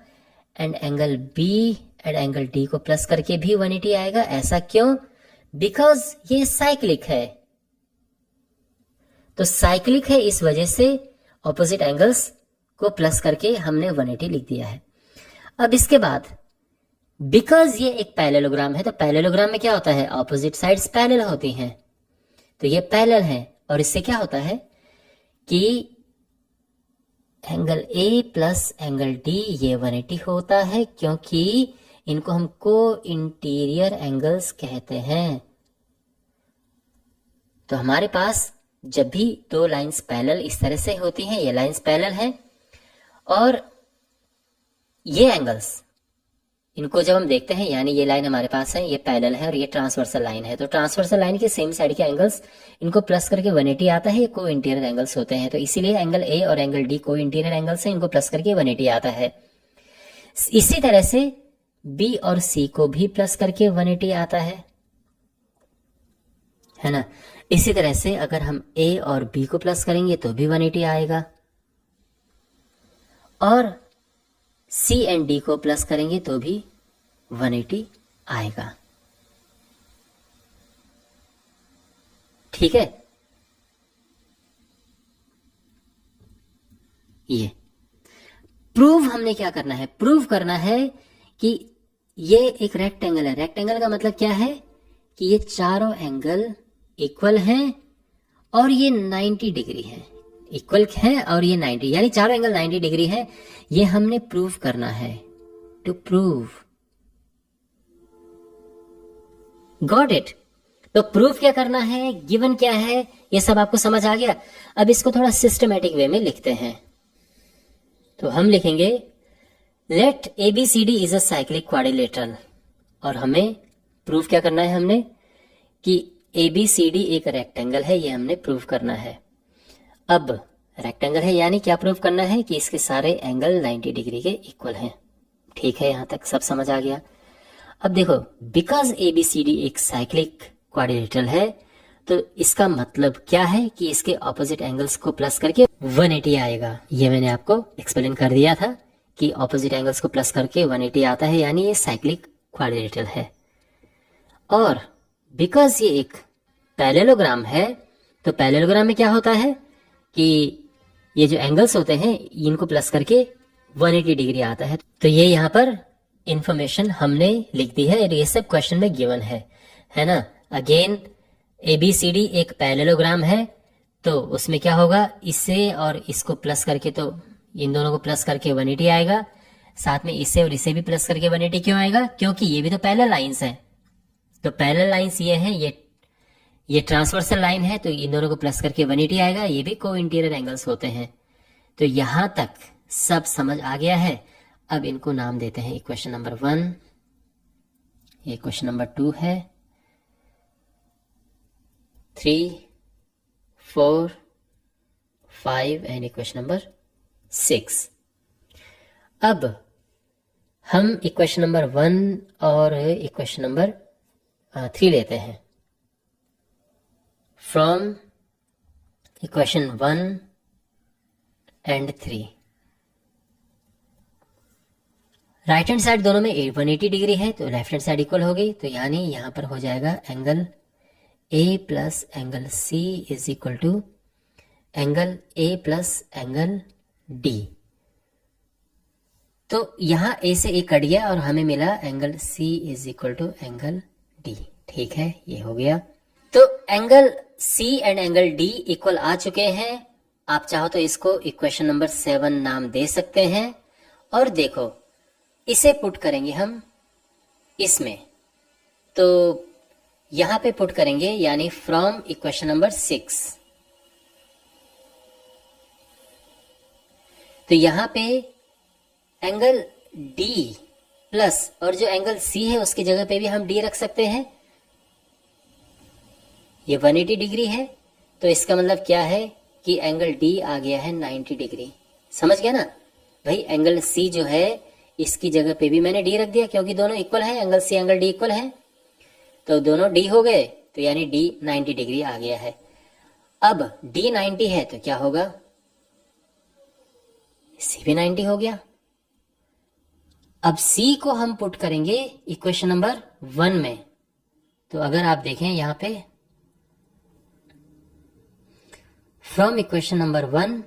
and angle B and angle D को प्लस करके भी 180 आएगा। ऐसा क्यों? बिकॉज ये साइक्लिक है। तो साइक्लिक है, इस वजह से ऑपोजिट एंगल्स को प्लस करके हमने 180 लिख दिया है। अब इसके बाद बिकॉज ये एक पैरेललोग्राम है, तो पैरेललोग्राम में क्या होता है, ऑपोजिट साइड्स पैरेलल होती हैं। तो ये पैरेलल है, और इससे क्या होता है कि angle A plus angle D ये 180 होता है, क्योंकि इनको हम को इंटीरियर एंगल्स कहते हैं। तो हमारे पास जब भी दो लाइंस पैरेलल इस तरह से होती हैं, ये लाइंस पैरेलल हैं, और ये एंगल्स, इनको जब हम देखते हैं, यानी ये लाइन हमारे पास है, ये पैरेलल है और ये ट्रांसवर्सल लाइन है। तो ट्रांसवर्सल लाइन के सेम साइड के एंगल्स इनको प्लस करके 180 आता है, ये को इंटीरियर एंगल्स होते हैं। तो इसीलिए एंगल A और एंगल D को इंटीरियर एंगल्स हैं, इनको प्लस करके 180 आता है। इसी तरह से B और C को भी प्लस करके 180 आता है ना। इसी तरह से अगर हम A और B को प्लस करेंगे तो भी 180 आएगा, और C एंड D को प्लस करेंगे तो भी 180 आएगा। ठीक है, हमने क्या करना है, प्रूव करना है कि ये एक रेक्टेंगल है। रेक्टेंगल का मतलब क्या है कि ये चारों एंगल इक्वल हैं और ये 90 डिग्री है, इक्वल है और ये 90, यानी चारों एंगल 90 डिग्री है। ये हमने प्रूव करना है, टू प्रूव। Got it. तो प्रूफ क्या करना है, गिवन क्या है, ये सब आपको समझ आ गया। अब इसको थोड़ा सिस्टमैटिक वे में लिखते हैं। तो हम लिखेंगे let ABCD is a cyclic quadrilateral, और हमें प्रूफ क्या करना है, हमने कि ABCD एक रेक्टेंगल है, ये हमने प्रूफ करना है। अब रेक्टेंगल है यानी क्या प्रूफ करना है कि इसके सारे एंगल 90 डिग्री के इक्वल हैं। ठीक है, यहां तक सब समझ आ गया। अब देखो, बिकॉज ABCD एक साइक्लिक क्वाड्रिलेटरल है, तो इसका मतलब क्या है कि इसके ऑपोजिट एंगल्स को प्लस करके 180 आएगा। ये मैंने आपको एक्सप्लेन कर दिया था कि ऑपोजिट एंगल्स को प्लस करके 180 आता है, यानी ये साइक्लिक क्वाड्रिलेटरल है। और बिकॉज ये एक पैरेललोग्राम है, तो पैरेललोग्राम में क्या होता है कि ये जो एंगल्स होते हैं इनको प्लस करके 180 डिग्री आता है। तो ये यहाँ पर इंफॉर्मेशन हमने लिख दी है, ये सब क्वेश्चन में गिवन है ना। अगेन ABCD एक पैरेललोग्राम है, तो उसमें क्या होगा, इससे और इसको प्लस करके, तो इन दोनों को प्लस करके 180 आएगा। साथ में इससे और इसे भी प्लस करके 180 क्यों आएगा, क्योंकि ये भी तो पैरेलल लाइंस हैं। तो पैरेलल लाइंस ये हैं, ये ट्रांसवर्सल लाइन है, तो इन दोनों को प्लस करके 180 आएगा। ये भी को इंटीरियर एंगल्स होते हैं। तो यहां तक सब समझ आ गया है। अब इनको नाम देते हैं इक्वेशन नंबर 1, ये क्वेश्चन नंबर 2 है, 3, 4, 5 एंड इक्वेशन नंबर 6। अब हम इक्वेशन नंबर 1 और इक्वेशन नंबर 3 लेते हैं। From equation 1 and 3, right hand side दोनों में 180 डिग्री है, तो लेफ्ट हैंड साइड इक्वल हो गई। तो यानी यहां पर हो जाएगा angle A plus angle C is equal to angle A plus angle D। तो यहां A से A कट गया और हमें मिला angle C is equal to angle D। ठीक है, ये हो गया। तो angle C and angle D equal आ चुके हैं। आप चाहो तो इसको इक्वेशन नंबर 7 नाम दे सकते हैं। और देखो, इसे पुट करेंगे हम इसमें, तो यहां पे पुट करेंगे, यानी फ्रॉम इक्वेशन नंबर 6। तो यहां पे एंगल D प्लस और जो एंगल C है उसकी जगह पे भी हम D रख सकते हैं। ये 180 डिग्री है, तो इसका मतलब क्या है कि एंगल D आ गया है 90 डिग्री। समझ गया ना भाई। एंगल C जो है इसकी जगह पे भी मैंने D रख दिया, क्योंकि दोनों इक्वल है, angle C angle D equal है, तो दोनों D हो गए, तो यानी D 90 डिग्री आ गया है। अब D 90 है तो क्या होगा, C भी 90 हो गया। अब C को हम पुट करेंगे इक्वेशन नंबर 1 में। तो अगर आप देखें यहां पे फ्रॉम इक्वेशन नंबर 1,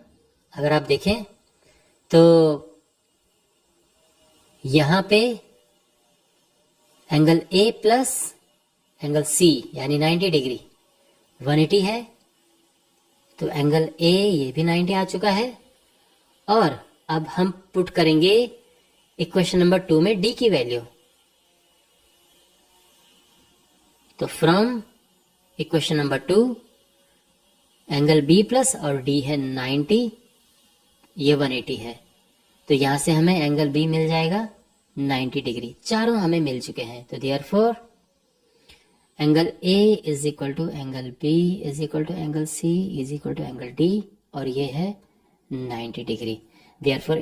अगर आप देखें तो यहां पे angle A plus angle C यानी 90 डिग्री 180 है, तो एंगल A ये भी 90 आ चुका है। और अब हम पुट करेंगे इक्वेशन नंबर 2 में D की वैल्यू। तो from equation number 2 angle B plus और D है 90, ये 180 है, तो यहां से हमें एंगल B मिल जाएगा 90 डिग्री। चारों हमें मिल चुके हैं। तो therefore angle A is equal to angle B is equal to angle C is equal to angle D, और ये है 90 डिग्री। देयरफॉर